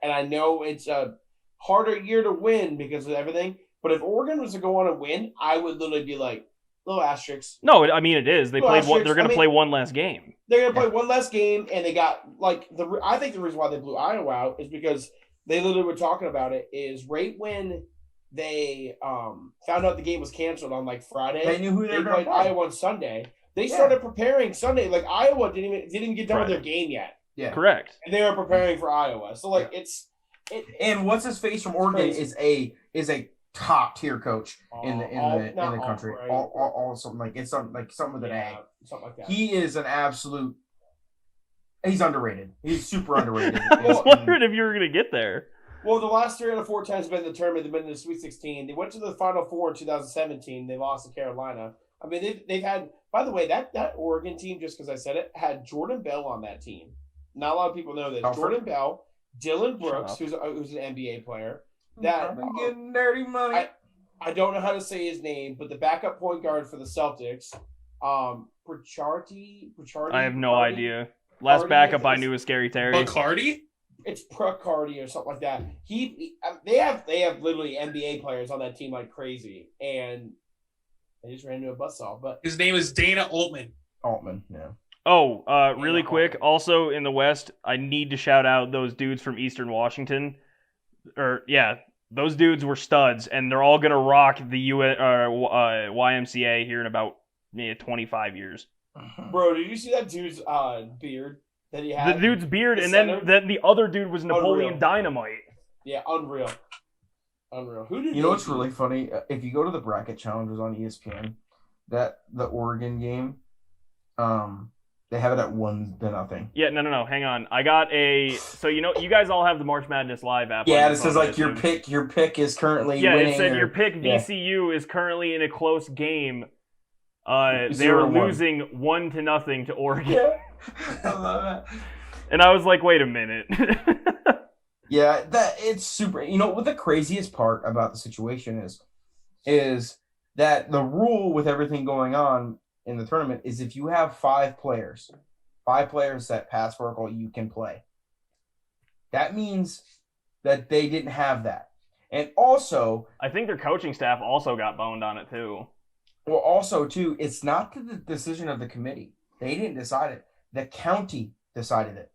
S2: I know it's a harder year to win because of everything. But if Oregon was to go on and win, I would literally be like, little asterisks.
S1: No, I mean it is. They
S2: Well,
S1: played one.
S2: asterisks,
S1: They're going
S2: I
S1: to
S2: mean-
S1: play one last game.
S2: They're gonna play one less game, and they got like I think the reason why they blew Iowa out is because they literally were talking about it. Is right when they found out the game was canceled on like Friday,
S3: They knew who they
S2: they
S3: were going
S2: played
S3: to play.
S2: Iowa on Sunday. They
S3: Yeah.
S2: started preparing Sunday. Like Iowa didn't even get done with
S1: Right.
S2: their game yet,
S3: Yeah.
S1: Correct.
S2: and they were preparing for Iowa. So like
S3: And what's his face from Oregon
S2: crazy.
S3: is a top tier coach in the
S2: not
S3: country.
S2: Albright.
S3: All something like it's something with an
S2: yeah,
S3: A.
S2: something like that.
S3: He is an absolute. He's underrated. He's super underrated.
S1: I was wondering if you were going to get there.
S2: Well, the last 3 out of 4 times they've been in the tournament. They've been in the Sweet 16. They went to the Final Four in 2017. They lost to Carolina. I mean, they've had. By the way, that Oregon team, just because I said it, had Jordan Bell on that team. Not a lot of people know this.
S3: Alfred?
S2: Jordan Bell, Dylan Brooks,
S1: up.
S2: who's an NBA player. That
S3: I've been getting dirty money.
S2: I don't know how to say his name, but the backup point guard for the Celtics, Pritchard.
S1: I have no idea. Last
S2: Already
S1: backup
S2: with
S1: I
S2: this-
S1: knew was Scary Terry.
S4: Bacardi?
S2: It's Pritchard or something like that. They have literally NBA players on that team like crazy, and they just ran into a buzzsaw. But
S4: His name is Dana Altman.
S3: Altman, yeah.
S1: Oh, really
S2: Yeah.
S1: quick. Also in the West, I need to shout out those dudes from Eastern Washington. Those dudes were studs, and they're all gonna rock the YMCA here in about 25 years.
S2: bro, did you see that dude's beard that he had?
S1: The dude's beard,
S2: the
S1: and
S2: center?
S1: then the other dude was Napoleon
S2: Unreal.
S1: Dynamite.
S2: Yeah, unreal. Who did
S3: You know
S2: they
S3: what's
S2: beat?
S3: really funny? If you go to the bracket challenges on ESPN, that the Oregon game, they have it at 1-0.
S1: Yeah, no. Hang on. I got so you guys all have the March Madness Live app.
S3: Yeah,
S1: on
S3: it
S1: your
S3: says
S1: phone,
S3: like
S1: I assume.
S3: your pick is currently
S1: Yeah,
S3: winning.
S1: it said
S3: or-
S1: your pick
S3: yeah.
S1: VCU is currently in a close game. They're
S3: 0-1.
S1: losing 1-0 to Oregon,
S3: Yeah, I love that.
S1: and I was like, wait a minute.
S3: Yeah, that it's super. You know what the craziest part about the situation is that the rule with everything going on in the tournament is if you have 5 players that pass vertical, you can play. That means that they didn't have that. And also,
S1: I think their coaching staff also got boned on it too.
S3: well, also too, it's not the decision of the committee. They didn't decide it. The county decided it.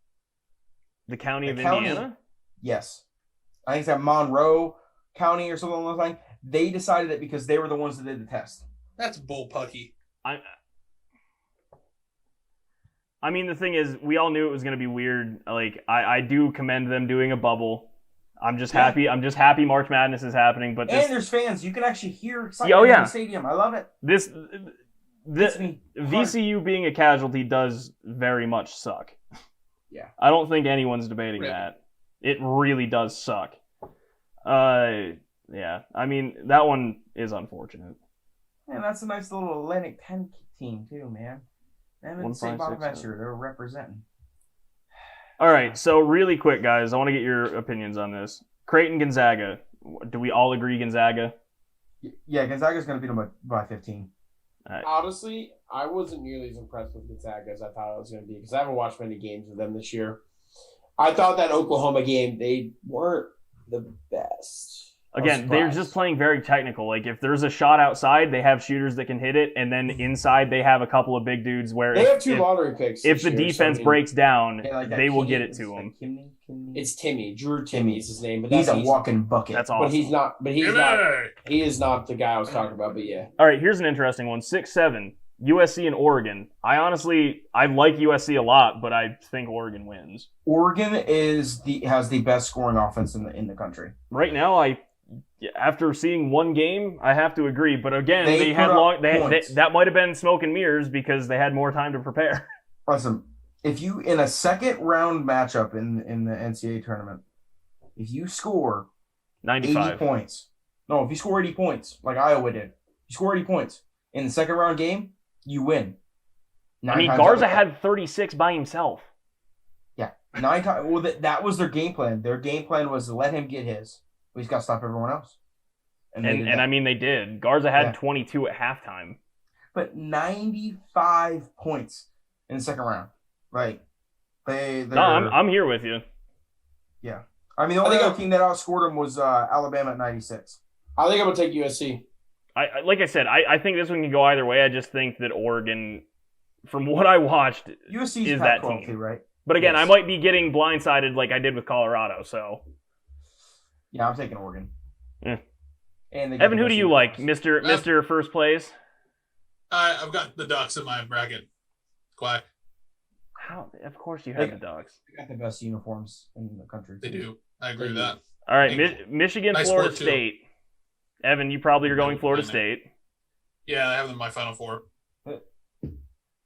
S1: The county of
S3: county-
S1: Indiana?
S3: Yes. I think it's at Monroe County or something along those lines. They decided it because they were the ones that did the test.
S4: That's bullpucky.
S1: I mean, the thing is, we all knew it was going to be weird. Like, I do commend them doing a bubble. I'm just happy. I'm just happy March Madness is happening. But
S3: And there's fans. You can actually hear excitement in the stadium. I love it.
S1: this
S3: Gets me
S1: VCU being a casualty does very much suck.
S3: Yeah.
S1: I don't think anyone's debating
S4: Really?
S1: that. It really does suck. Yeah. I mean, that one is unfortunate.
S3: Man, that's a nice little Atlantic 10 team too, man. Them and St.
S1: 1, 5, 6,
S3: Bonaventure, they're representing.
S1: All right. So really quick, guys, I want to get your opinions on this. Creighton, Gonzaga. Do we all agree Gonzaga?
S3: Yeah, Gonzaga's going to beat them by 15.
S2: Honestly, I wasn't nearly as impressed with Gonzaga as I thought I was going to be because I haven't watched many games of them this year. I thought that Oklahoma game, they weren't the best.
S1: Again, they're just playing very technical. Like, if there's a shot outside, they have shooters that can hit it, and then inside they have a couple of big dudes where
S2: they have 2 lottery picks.
S1: If the defense breaks down,
S3: Yeah, like that
S1: they will
S3: Kimmy-
S1: get it to them.
S3: Kimmy?
S2: It's Timmy. Drew Timmy is his name. But
S3: He's
S2: that's
S3: a walking bucket.
S1: That's awesome.
S2: But he's not. But he's
S4: Give
S2: not.
S4: it!
S2: He is not the guy I was talking about. But yeah,
S1: All right, here's an interesting one. 6-7, USC and Oregon. I like USC a lot, but I think Oregon wins.
S3: Oregon has the best scoring offense in the country.
S1: Right now, after seeing one game, I have to agree. But again,
S3: They
S1: they had
S3: put up
S1: long.
S3: points.
S1: That might have been smoke and mirrors because they had more time to prepare.
S3: Listen, if you in a second round matchup in the NCAA tournament, if you score
S1: 95
S3: 80 points, no, if you score 80 points like Iowa did, you score 80 points in the second round game, you win.
S1: I mean,
S3: 9 times
S1: Garza
S3: out of 10.
S1: had 36 by himself.
S3: Yeah, 9 times. Well, that was their game plan. Their game plan was to let him get his. But he's got to stop everyone else. they did that.
S1: And I mean, they did. Garza had
S3: Yeah.
S1: 22 at halftime.
S3: But 95 points in the second round. Like, they're...
S1: No, I'm here with you.
S3: Yeah. I mean, the only other team that outscored them was Alabama at 96.
S2: I think I'm gonna take USC.
S1: Like I said, I think this one can go either way. I just think that Oregon, from what I watched,
S3: USC's
S1: is that
S3: Pac-12
S1: team.
S3: too, right?
S1: But again,
S3: Yes.
S1: I might be getting blindsided like I did with Colorado. So,
S3: Yeah, I'm taking Oregon.
S1: Yeah.
S3: And
S1: Evan, who do you like, Mr. First Place?
S4: I've got the Ducks in my bracket. Quack.
S1: How? Of course you have the Ducks.
S3: They got the best uniforms in the country.
S4: They do. I agree with that.
S1: All right,
S4: Thank
S1: Michigan,
S4: Nice
S1: Florida
S4: sport, too.
S1: State. Evan, you probably are going Florida State.
S4: Yeah, I have them in my Final Four.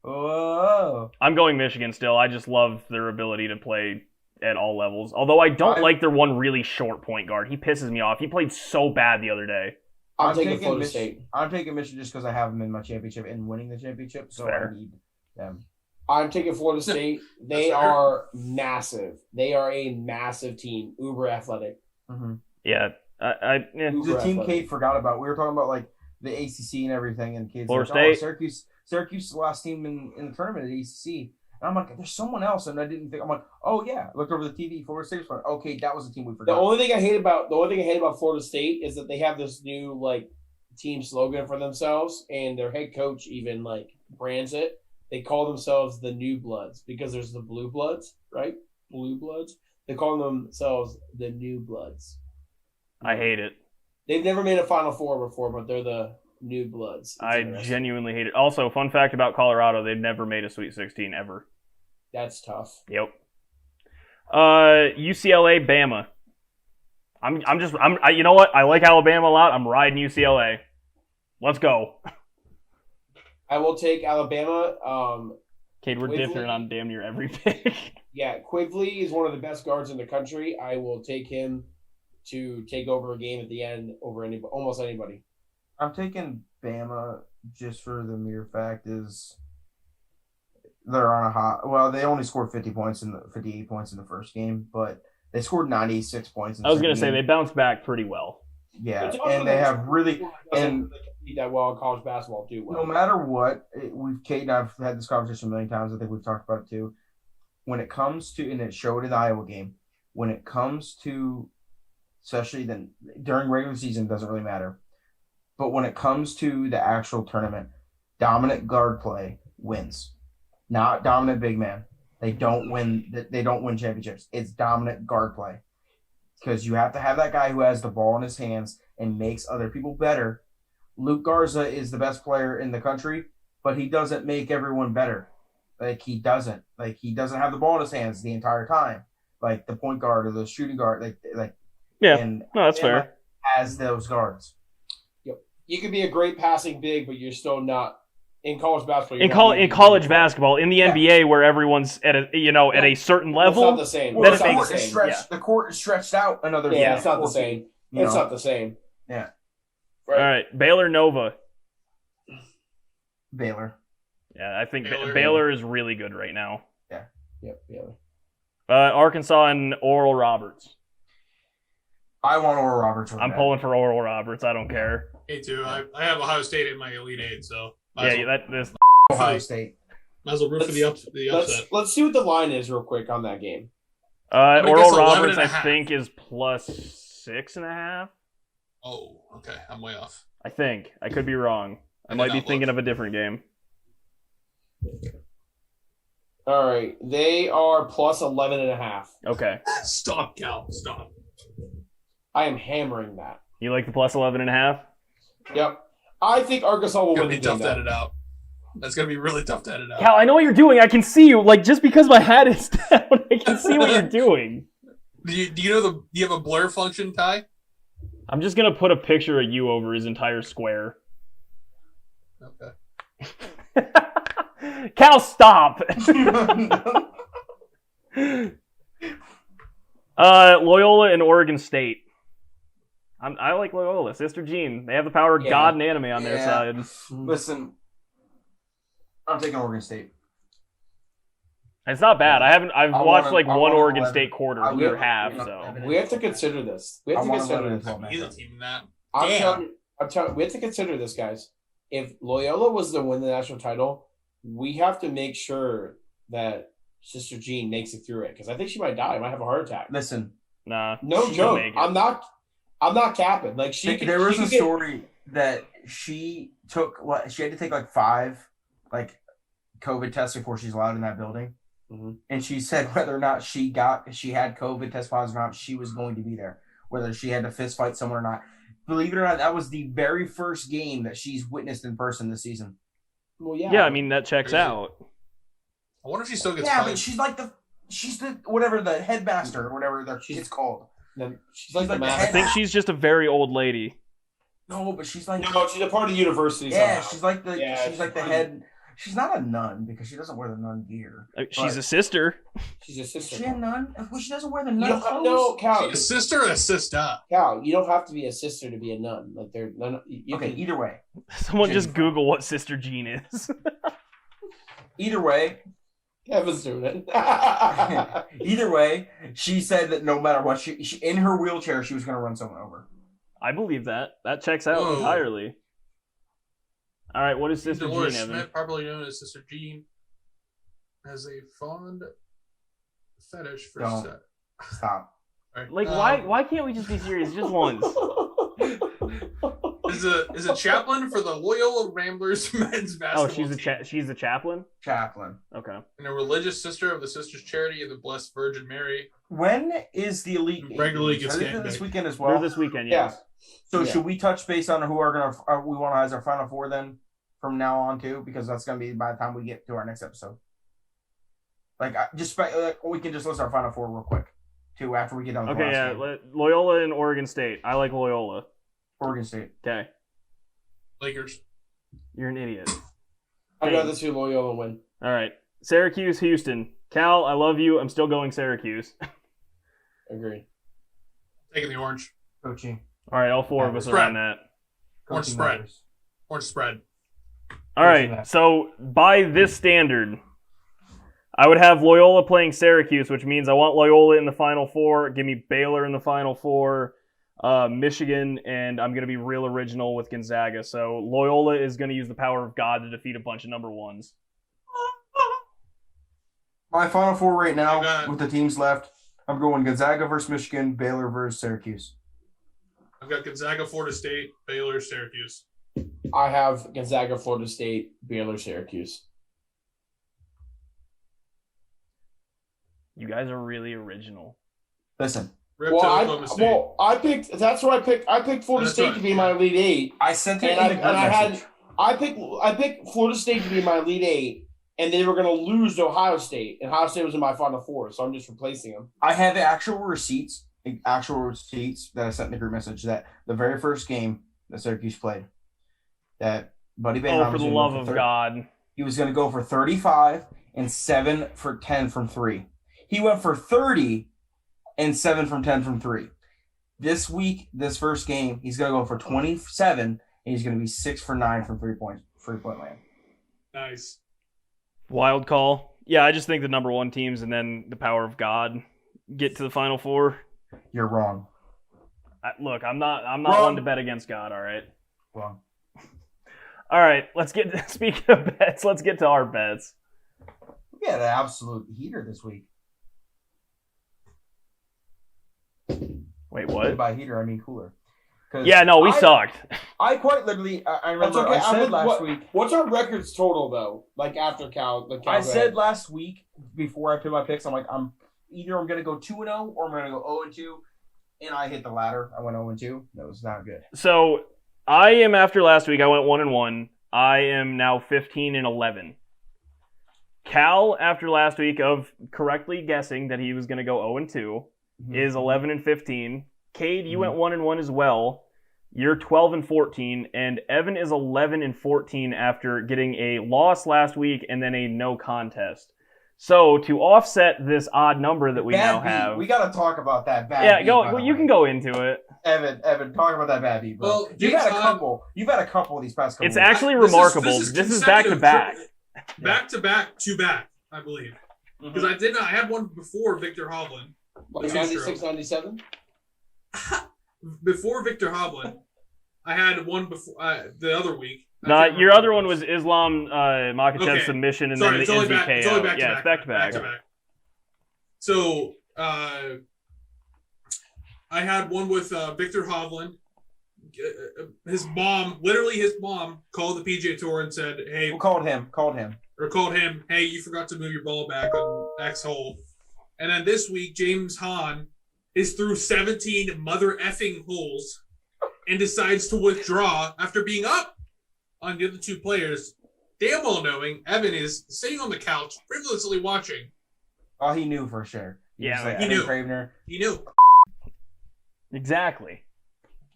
S3: Oh.
S1: I'm going Michigan still. I just love their ability to play at all levels. Although I don't like their one really short point guard. He pisses me off. He played so bad the other day.
S2: I'm taking Florida State.
S3: I'm taking Michigan just because I have them in my championship and winning the championship, so
S1: Fair.
S3: I need them.
S2: I'm taking Florida State. They
S4: That's fair.
S2: are massive. They are a massive team. Uber athletic.
S3: Mm-hmm.
S1: Yeah. Yeah.
S3: It's a team Kate forgot about. We were talking about like the ACC and everything, and kids
S1: Florida
S3: like,
S1: State.
S3: Syracuse is the last team in the tournament at ACC. And I'm like, there's someone else, and I didn't think. I'm like, oh yeah, I looked over the TV. Florida State was fun. Okay, that was the team we
S2: The
S3: forgot.
S2: only thing I hate about Florida State is that they have this new like team slogan for themselves, and their head coach even like brands it. They call themselves the New Bloods because there's the Blue Bloods, right? Blue Bloods. They call themselves the New Bloods.
S1: I hate it.
S2: They've never made a Final Four before, but they're the New Bloods. It's
S1: I
S2: interesting.
S1: genuinely hate it. Also, fun fact about Colorado, they've never made a Sweet 16 ever.
S2: That's tough.
S1: Yep. UCLA, Bama. You know what? I like Alabama a lot. I'm riding UCLA. Let's go.
S2: I will take Alabama.
S1: Cade, we're
S2: Quigley.
S1: different on damn near every pick.
S2: Yeah, Quigley is one of the best guards in the country. I will take him to take over a game at the end over almost anybody.
S3: I'm taking Bama just for the mere fact is they're on a hot. Well, they only scored 58 points in the first game, but they scored 96 points. In the
S1: I was going to
S3: second
S1: say,
S3: game.
S1: they bounced back pretty well.
S3: Yeah,
S2: It's also
S3: and they
S2: the-
S3: have really and
S2: compete that well in college basketball do well.
S3: No matter what, Kate and I've had this conversation a million times. I think we've talked about it too. When it comes to, and it showed in the Iowa game, when it comes to, especially then during regular season, it doesn't really matter. But when it comes to the actual tournament, dominant guard play wins, not dominant big man. They don't win. They don't win championships. It's dominant guard play because you have to have that guy who has the ball in his hands and makes other people better. Luke Garza is the best player in the country, but he doesn't make everyone better. He doesn't have the ball in his hands the entire time. Like the point guard or the shooting guard.
S1: Yeah,
S3: and
S1: no, that's fair.
S3: Has those guards.
S2: Yep. You can be a great passing big, but you're still not in college basketball.
S1: In college basketball, in the NBA, where everyone's at a at a certain level,
S2: it's not the same.
S3: Well,
S2: The
S3: court is stretched out another.
S2: Yeah, it's not the same. It's not the same.
S3: Yeah.
S1: Right. All right, Baylor Nova.
S3: Baylor.
S1: Yeah, I think Baylor is really good right now.
S3: Yeah.
S2: Yep. Baylor.
S1: Arkansas and Oral Roberts.
S3: I want Oral Roberts.
S1: I'm pulling for Oral Roberts. I don't care.
S4: Me too. I have Ohio State in my Elite Eight, so
S1: this
S3: Ohio State.
S4: Might as well root for the upset.
S2: Let's see what the line is real quick on that game.
S1: Oral Roberts, I think, is plus 6.5.
S4: Oh, okay. I'm way off.
S1: I think. I could be wrong. I might be thinking of a different game.
S2: All right. They are plus 11.5.
S1: Okay.
S4: Stop, Cal. Stop.
S2: I am hammering that.
S1: You like the plus 11.5?
S2: Yep. I think Arkansas will win the
S4: game. It's going to be tough to edit out. That's going to be really tough to edit out.
S1: Cal, I know what you're doing. I can see you. Like, just because my hat is down, I can see what you're doing.
S4: Do you have a blur function, Ty?
S1: I'm just going to put a picture of you over his entire square.
S4: Okay.
S1: Cal, stop. Loyola and Oregon State. I like Loyola. Sister Jean. They have the power of God and anime on their side.
S3: Listen, I'm taking Oregon State.
S1: It's not bad. I've watched one Oregon
S3: 11.
S1: State quarter or half. So
S2: we have to consider this. We have to consider this. I'm telling you, we have to consider this, guys. If Loyola was to win the national title, we have to make sure that Sister Jean makes it through it because I think she might die. I might have a heart attack.
S3: Listen,
S1: nah,
S3: no
S2: joke. I'm not capping. Like
S3: there was a story that she had to take 5 COVID tests before she's allowed in that building.
S2: Mm-hmm.
S3: And she said whether or not she had COVID test positive or not, she was going to be there. Whether she had to fist fight someone or not. Believe it or not, that was the very first game that she's witnessed in person this season.
S2: Well, yeah.
S1: Yeah, I mean, that checks out.
S4: I wonder if she still gets
S3: fired. But she's the whatever, the headmaster or whatever it's called.
S2: She's like the
S1: I think she's just a very old lady.
S3: No, but she's like
S2: she's a part of the university.
S3: Yeah,
S2: somehow.
S3: she's like the head. She's not a nun because she doesn't wear the nun gear.
S1: She's a sister.
S2: She's a sister.
S3: Is she a nun? Well, she doesn't wear the nun clothes.
S2: No, Cal.
S4: She's a sister or a sister?
S2: Cal, you don't have to be a sister to be a nun. Like they're none.
S3: Either way.
S1: Someone just Google what Sister Jean is.
S3: Either way.
S2: Kevin's doing it.
S3: Either way, she said that no matter what, she in her wheelchair, she was going to run someone over.
S1: I believe that. That checks out entirely. All right, what is Sister Jean,
S4: Schmidt,
S1: Evan?
S4: probably known as Sister Jean, has a fond fetish for
S3: Don't. Stop.
S4: Right.
S1: Like, why can't we just be serious just once?
S4: Is a chaplain for the Loyola Ramblers men's basketball team.
S1: She's a chaplain?
S3: Chaplain.
S1: Okay.
S4: And a religious sister of the Sisters Charity of the Blessed Virgin Mary.
S3: When is the Elite
S4: regularly gets
S3: this weekend as well?
S1: They're this weekend, yes.
S3: So should we touch base on who we want as our Final Four then from now on too? Because that's going to be by the time we get to our next episode. We can just list our Final Four real quick too after we get done with the last game.
S1: Loyola and Oregon State. I like Loyola.
S3: Oregon State.
S1: Okay.
S4: Lakers.
S1: You're an idiot.
S2: I'd rather see Loyola win.
S1: All right. Syracuse, Houston. Cal, I love you. I'm still going Syracuse.
S2: Agree.
S4: Taking the orange.
S3: Coaching.
S1: All right, all four of us are on that.
S4: Orange spread. Orange spread.
S1: All right, so by this standard, I would have Loyola playing Syracuse, which means I want Loyola in the Final Four. Give me Baylor in the Final Four. Michigan, and I'm going to be real original with Gonzaga. So Loyola is going to use the power of God to defeat a bunch of number ones.
S3: My Final Four right now, with the teams left, I'm going Gonzaga versus Michigan, Baylor versus Syracuse.
S4: I've got Gonzaga, Florida State, Baylor, Syracuse.
S2: I have Gonzaga, Florida State, Baylor, Syracuse.
S1: You guys are really original.
S3: Listen.
S2: I picked. That's what I picked. I picked Florida State to be my Elite Eight.
S3: I sent it in the message.
S2: I picked Florida State to be my Elite Eight, and they were going to lose to Ohio State. And Ohio State was in my Final Four, so I'm just replacing them.
S3: I have actual receipts that I sent in the group message that the very first game that Syracuse played, that Buddy Boeheim
S1: for the love of God,
S3: he was going to go for 35 and 7 for 10 from 3. He went for 30 and 7 from 10 from 3. This week, this first game, he's going to go for 27, and he's going to be 6 for 9 from 3-point land.
S4: Nice.
S1: Wild call. Yeah, I just think the number one teams and then the power of God get to the Final Four.
S3: You're wrong.
S1: Look, I'm not one to bet against God, all right?
S3: Wrong.
S1: All right, speaking of bets, let's get to our bets.
S3: We had an absolute heater this week.
S1: Wait, what?
S3: By heater, I mean cooler.
S1: Yeah, no, we sucked.
S3: I quite literally, I remember
S2: okay.
S3: I said last week.
S2: What's our records total, though? Like, after Cal.
S3: I said last week, before I picked my picks, I'm like, I'm going to go 2-0 or I'm going to go 0-2. And I hit the latter. I went 0-2. That was not good.
S1: So, I am, after last week, I went 1-1. I am now 15-11. Cal, after last week of correctly guessing that he was going to go 0-2, is 11-15. Cade, you went 1-1 as well. You're 12-14, and Evan is 11-14 after getting a loss last week and then a no contest. So to offset this odd number that we now have,
S3: we got to talk about that bad.
S1: Yeah, go. You can go into it.
S3: Evan, talk about that bad beat, bro.
S4: Well,
S3: You've had a couple of these past couple.
S1: It's actually remarkable. This is back to back.
S4: Back to back, I believe. Because I had one before Victor Hovland.
S2: 96, 97?
S4: Before Victor Hovland, I had one before the other week.
S1: No, your other one was Islam Makhachev submission and then the NZKO.
S4: It's only back
S1: it's back to back.
S4: So I had one with Victor Hovland. His mom called the PGA Tour and said, "Hey,"
S3: called him,
S4: "Hey, you forgot to move your ball back on X hole." And then this week, James Hahn is through 17 mother effing holes and decides to withdraw after being up on the other two players, damn well knowing Evan is sitting on the couch, frivolously watching.
S3: Oh, he knew for sure.
S1: He
S4: knew.
S3: Cravener.
S4: He knew.
S1: Exactly.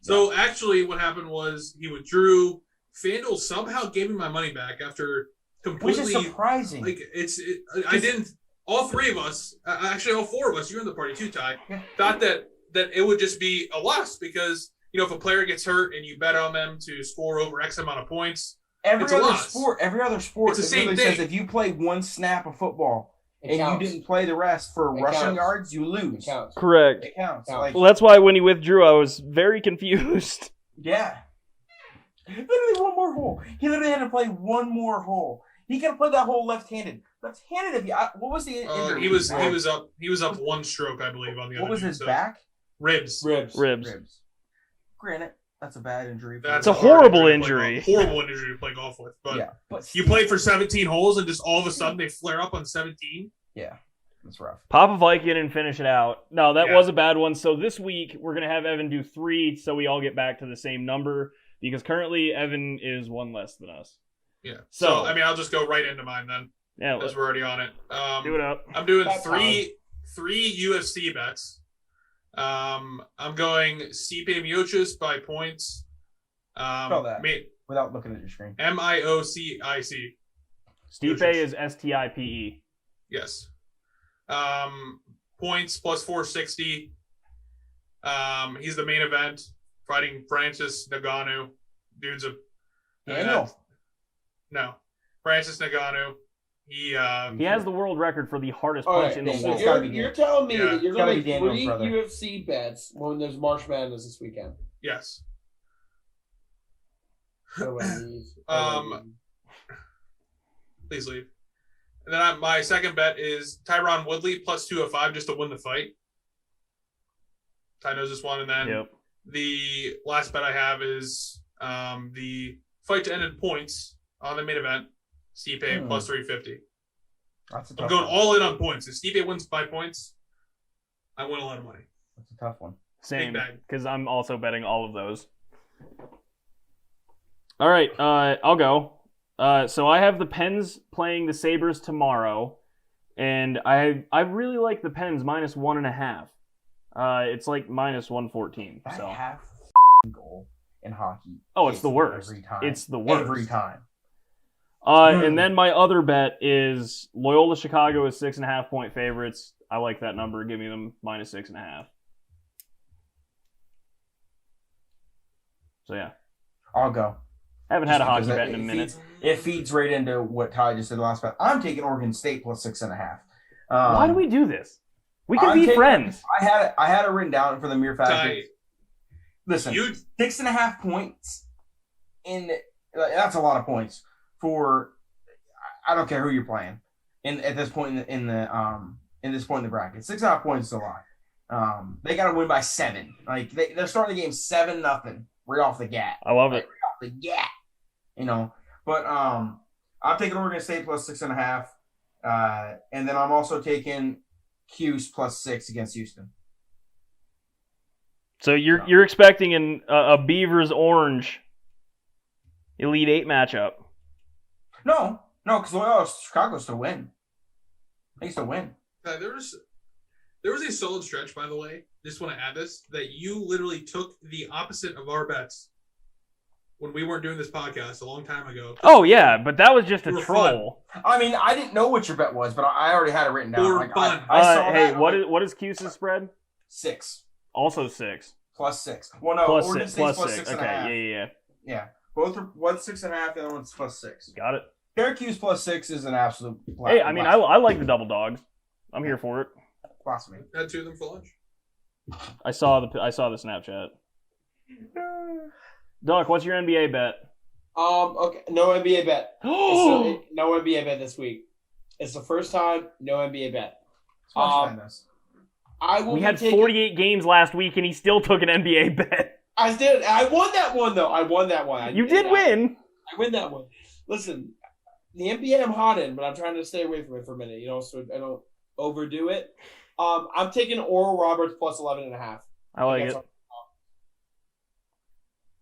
S4: So actually what happened was he withdrew. FanDuel somehow gave me my money back after completely...
S3: Which is surprising.
S4: I didn't... All three of us, actually all four of us, you're in the party too, Ty, thought that it would just be a loss because, if a player gets hurt and you bet on them to score over X amount of points, it's a loss.
S3: Every other sport,
S4: it's the same thing.
S3: Says if you play one snap of football you didn't play the rest for rushing yards, you lose.
S2: It counts.
S1: Correct.
S3: It counts.
S1: Well, that's why when he withdrew, I was very confused.
S3: Yeah. Literally one more hole. He literally had to play one more hole. He could have played that hole left-handed. Left-handed. What was the injury?
S4: He was up one stroke, I believe, on the other.
S3: What was his back?
S4: Ribs.
S3: Granted, that's a bad injury.
S1: That's a horrible injury.
S4: Horrible injury to play golf with. But you play for 17 holes and just all of a sudden they flare up on 17.
S3: Yeah, that's rough.
S1: Pop a Viking and finish it out. No, that was a bad one. So this week we're gonna have Evan do 3, so we all get back to the same number because currently Evan is one less than us.
S4: Yeah. So I mean, I'll just go right into mine then.
S1: Yeah,
S4: because we're already on it.
S1: Do it up.
S4: I'm doing three UFC bets. I'm going Stipe Miocic by points.
S3: Spell that without looking at your screen.
S4: Miocic.
S1: Stipe is Stipe.
S4: Yes. Points plus 460. He's the main event, fighting Francis Ngannou. Dude's a
S3: Daniel.
S4: No, Francis Ngannou. He
S1: has the world record for the hardest
S2: All
S1: punch
S2: right,
S1: in the
S2: so
S1: world.
S2: you're telling me that you're
S3: It's gotta
S2: going to
S3: be
S2: make
S3: Daniel's
S2: 3
S3: brother.
S2: UFC bets when there's March Madness this weekend.
S4: yes.
S2: What do I need?
S4: Please leave. And then my second bet is Tyron Woodley plus 205 just to win the fight. Ty knows this one. And then the last bet I have is the fight to end in points on the main event. Stipe plus 350.
S3: That's a
S4: I'm
S3: tough
S4: going
S3: one.
S4: all in on points. If Stipe wins by points, I win a lot of money.
S3: That's a tough one.
S1: Same,
S4: Big bag.
S1: because I'm also betting all of those. All right, I'll go. So I have the Pens playing the Sabres tomorrow, and I really like the Pens minus 1.5. It's like minus 114.
S3: That
S1: So
S3: half goal in hockey.
S1: it's
S3: is
S1: the worst.
S3: Every time.
S1: It's the worst
S3: Every time.
S1: And then my other bet is Loyola Chicago is 6.5 point favorites. I like that number. Give me them minus 6.5. So yeah,
S3: I'll go.
S1: haven't had a hockey
S3: Because
S1: bet in a minute.
S3: It feeds right into what Ty just said last bet. I'm taking Oregon State plus 6.5.
S1: Why do we do this? We can
S3: I'm
S1: be
S3: taking-
S1: friends.
S3: I had it written down for the mere fact
S4: Ty,
S3: that, listen,
S4: you
S3: 6.5 points that's a lot of points for. I don't care who you're playing. At this point in this point in the bracket, 6.5 points is a lot. They got to win by 7. Like they're starting the game 7-0 right off the gat.
S1: I love it.
S3: Off the gat, But I'm taking Oregon State plus 6.5, and then I'm also taking Cuse plus 6 against Houston.
S1: So you're expecting a Beavers Orange Elite 8 matchup.
S3: No, because Loyola Chicago's to win. They used to win.
S4: there was a solid stretch, by the way. Just want to add this, that you literally took the opposite of our bets when we weren't doing this podcast a long time ago.
S1: Oh yeah, but that was just a
S4: For
S1: troll.
S3: I mean, I didn't know what your bet was, but I already had it written down.
S4: For
S3: Like,
S4: fun.
S3: I saw
S1: Hey,
S3: that.
S1: what is Cuse's spread?
S3: 6
S1: Also 6.
S3: plus 6. Well, no,
S1: Plus
S3: Oregon
S1: 6.
S3: State's
S1: Plus
S3: plus
S1: 6.
S3: 6.5.
S1: Okay, yeah.
S3: Yeah, both are one's 6.5, the other one's plus 6.
S1: Got it.
S3: Syracuse plus 6 is an absolute.
S1: Hey, I mean, I like the double dogs. I'm here for it.
S3: blasphemy.
S4: Had 2 of them for lunch.
S1: I saw the Snapchat. Doc, what's your NBA bet?
S2: Okay, no NBA bet. No NBA bet this week. It's the first time no NBA bet.
S3: It's March Madness.
S2: I will.
S1: We had
S2: taking,
S1: 48 games last week, and he still took an NBA bet.
S2: I did. I won that one though. I won that one.
S1: You did win.
S2: I win that one. Listen, the NBA I'm hot in, but I'm trying to stay away from it for a minute. So I don't overdo it. I'm taking Oral Roberts plus 11.5.
S1: I like it.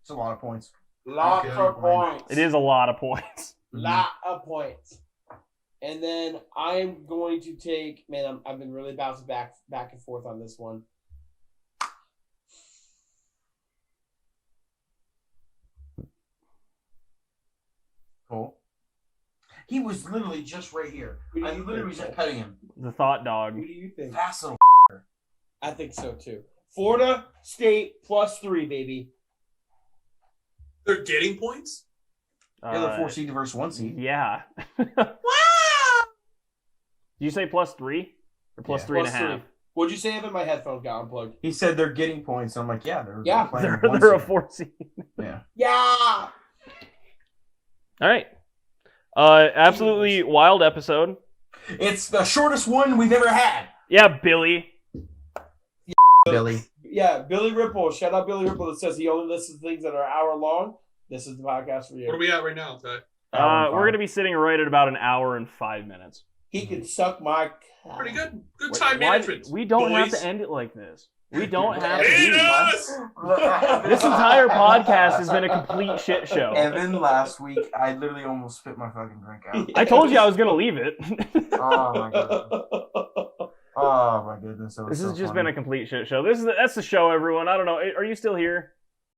S3: It's a lot of points.
S2: Lots
S3: Okay.
S2: of points.
S1: It is a lot of points.
S2: Lot of points. And then I'm going to take. Man, I've been really bouncing back and forth on this one.
S3: Cool. He was literally just right here.
S2: Who do
S3: I
S2: you
S3: literally
S2: think,
S3: was just
S2: Cole?
S3: petting him.
S1: The thought dog.
S2: Who do you think?
S3: Fast little.
S2: I think so too. Florida State plus 3, baby.
S4: They're getting points?
S3: The other 4 seed versus 1 seed.
S1: Yeah. Did you say plus 3 or plus
S3: Yeah.
S1: 3.5?
S2: Plus 3. What'd you say if my headphones got unplugged?
S3: He said they're getting points. I'm like, yeah, they're
S2: Yeah.
S3: playing
S1: They're,
S3: 1
S1: they're a
S3: seed.
S1: 4 seed.
S3: Yeah.
S2: Yeah.
S1: All right. Absolutely wild episode.
S3: It's the shortest one we've ever had.
S1: Yeah, Billy.
S3: Billy.
S2: Yeah, Billy Ripple. Shout out Billy Ripple that says he only listens to things that are an hour long. This is the podcast for you.
S4: What are we at right now, Ty?
S1: We're going to be sitting right at about an hour and 5 minutes.
S2: He can suck my.
S4: Pretty good. Good
S1: Wait,
S4: time
S1: why-
S4: management.
S1: We don't have
S4: boys.
S1: to end it like this. We don't have to.
S4: Hate
S1: do
S4: us!
S1: This entire podcast has been a complete shit show.
S3: Evan, last week, I literally almost spit my fucking drink out.
S1: I told you I was going to leave it.
S3: Oh my god. Oh my goodness. That was
S1: This has
S3: so
S1: just
S3: funny.
S1: been a complete shit show. That's the show, everyone. I don't know. Are you still here?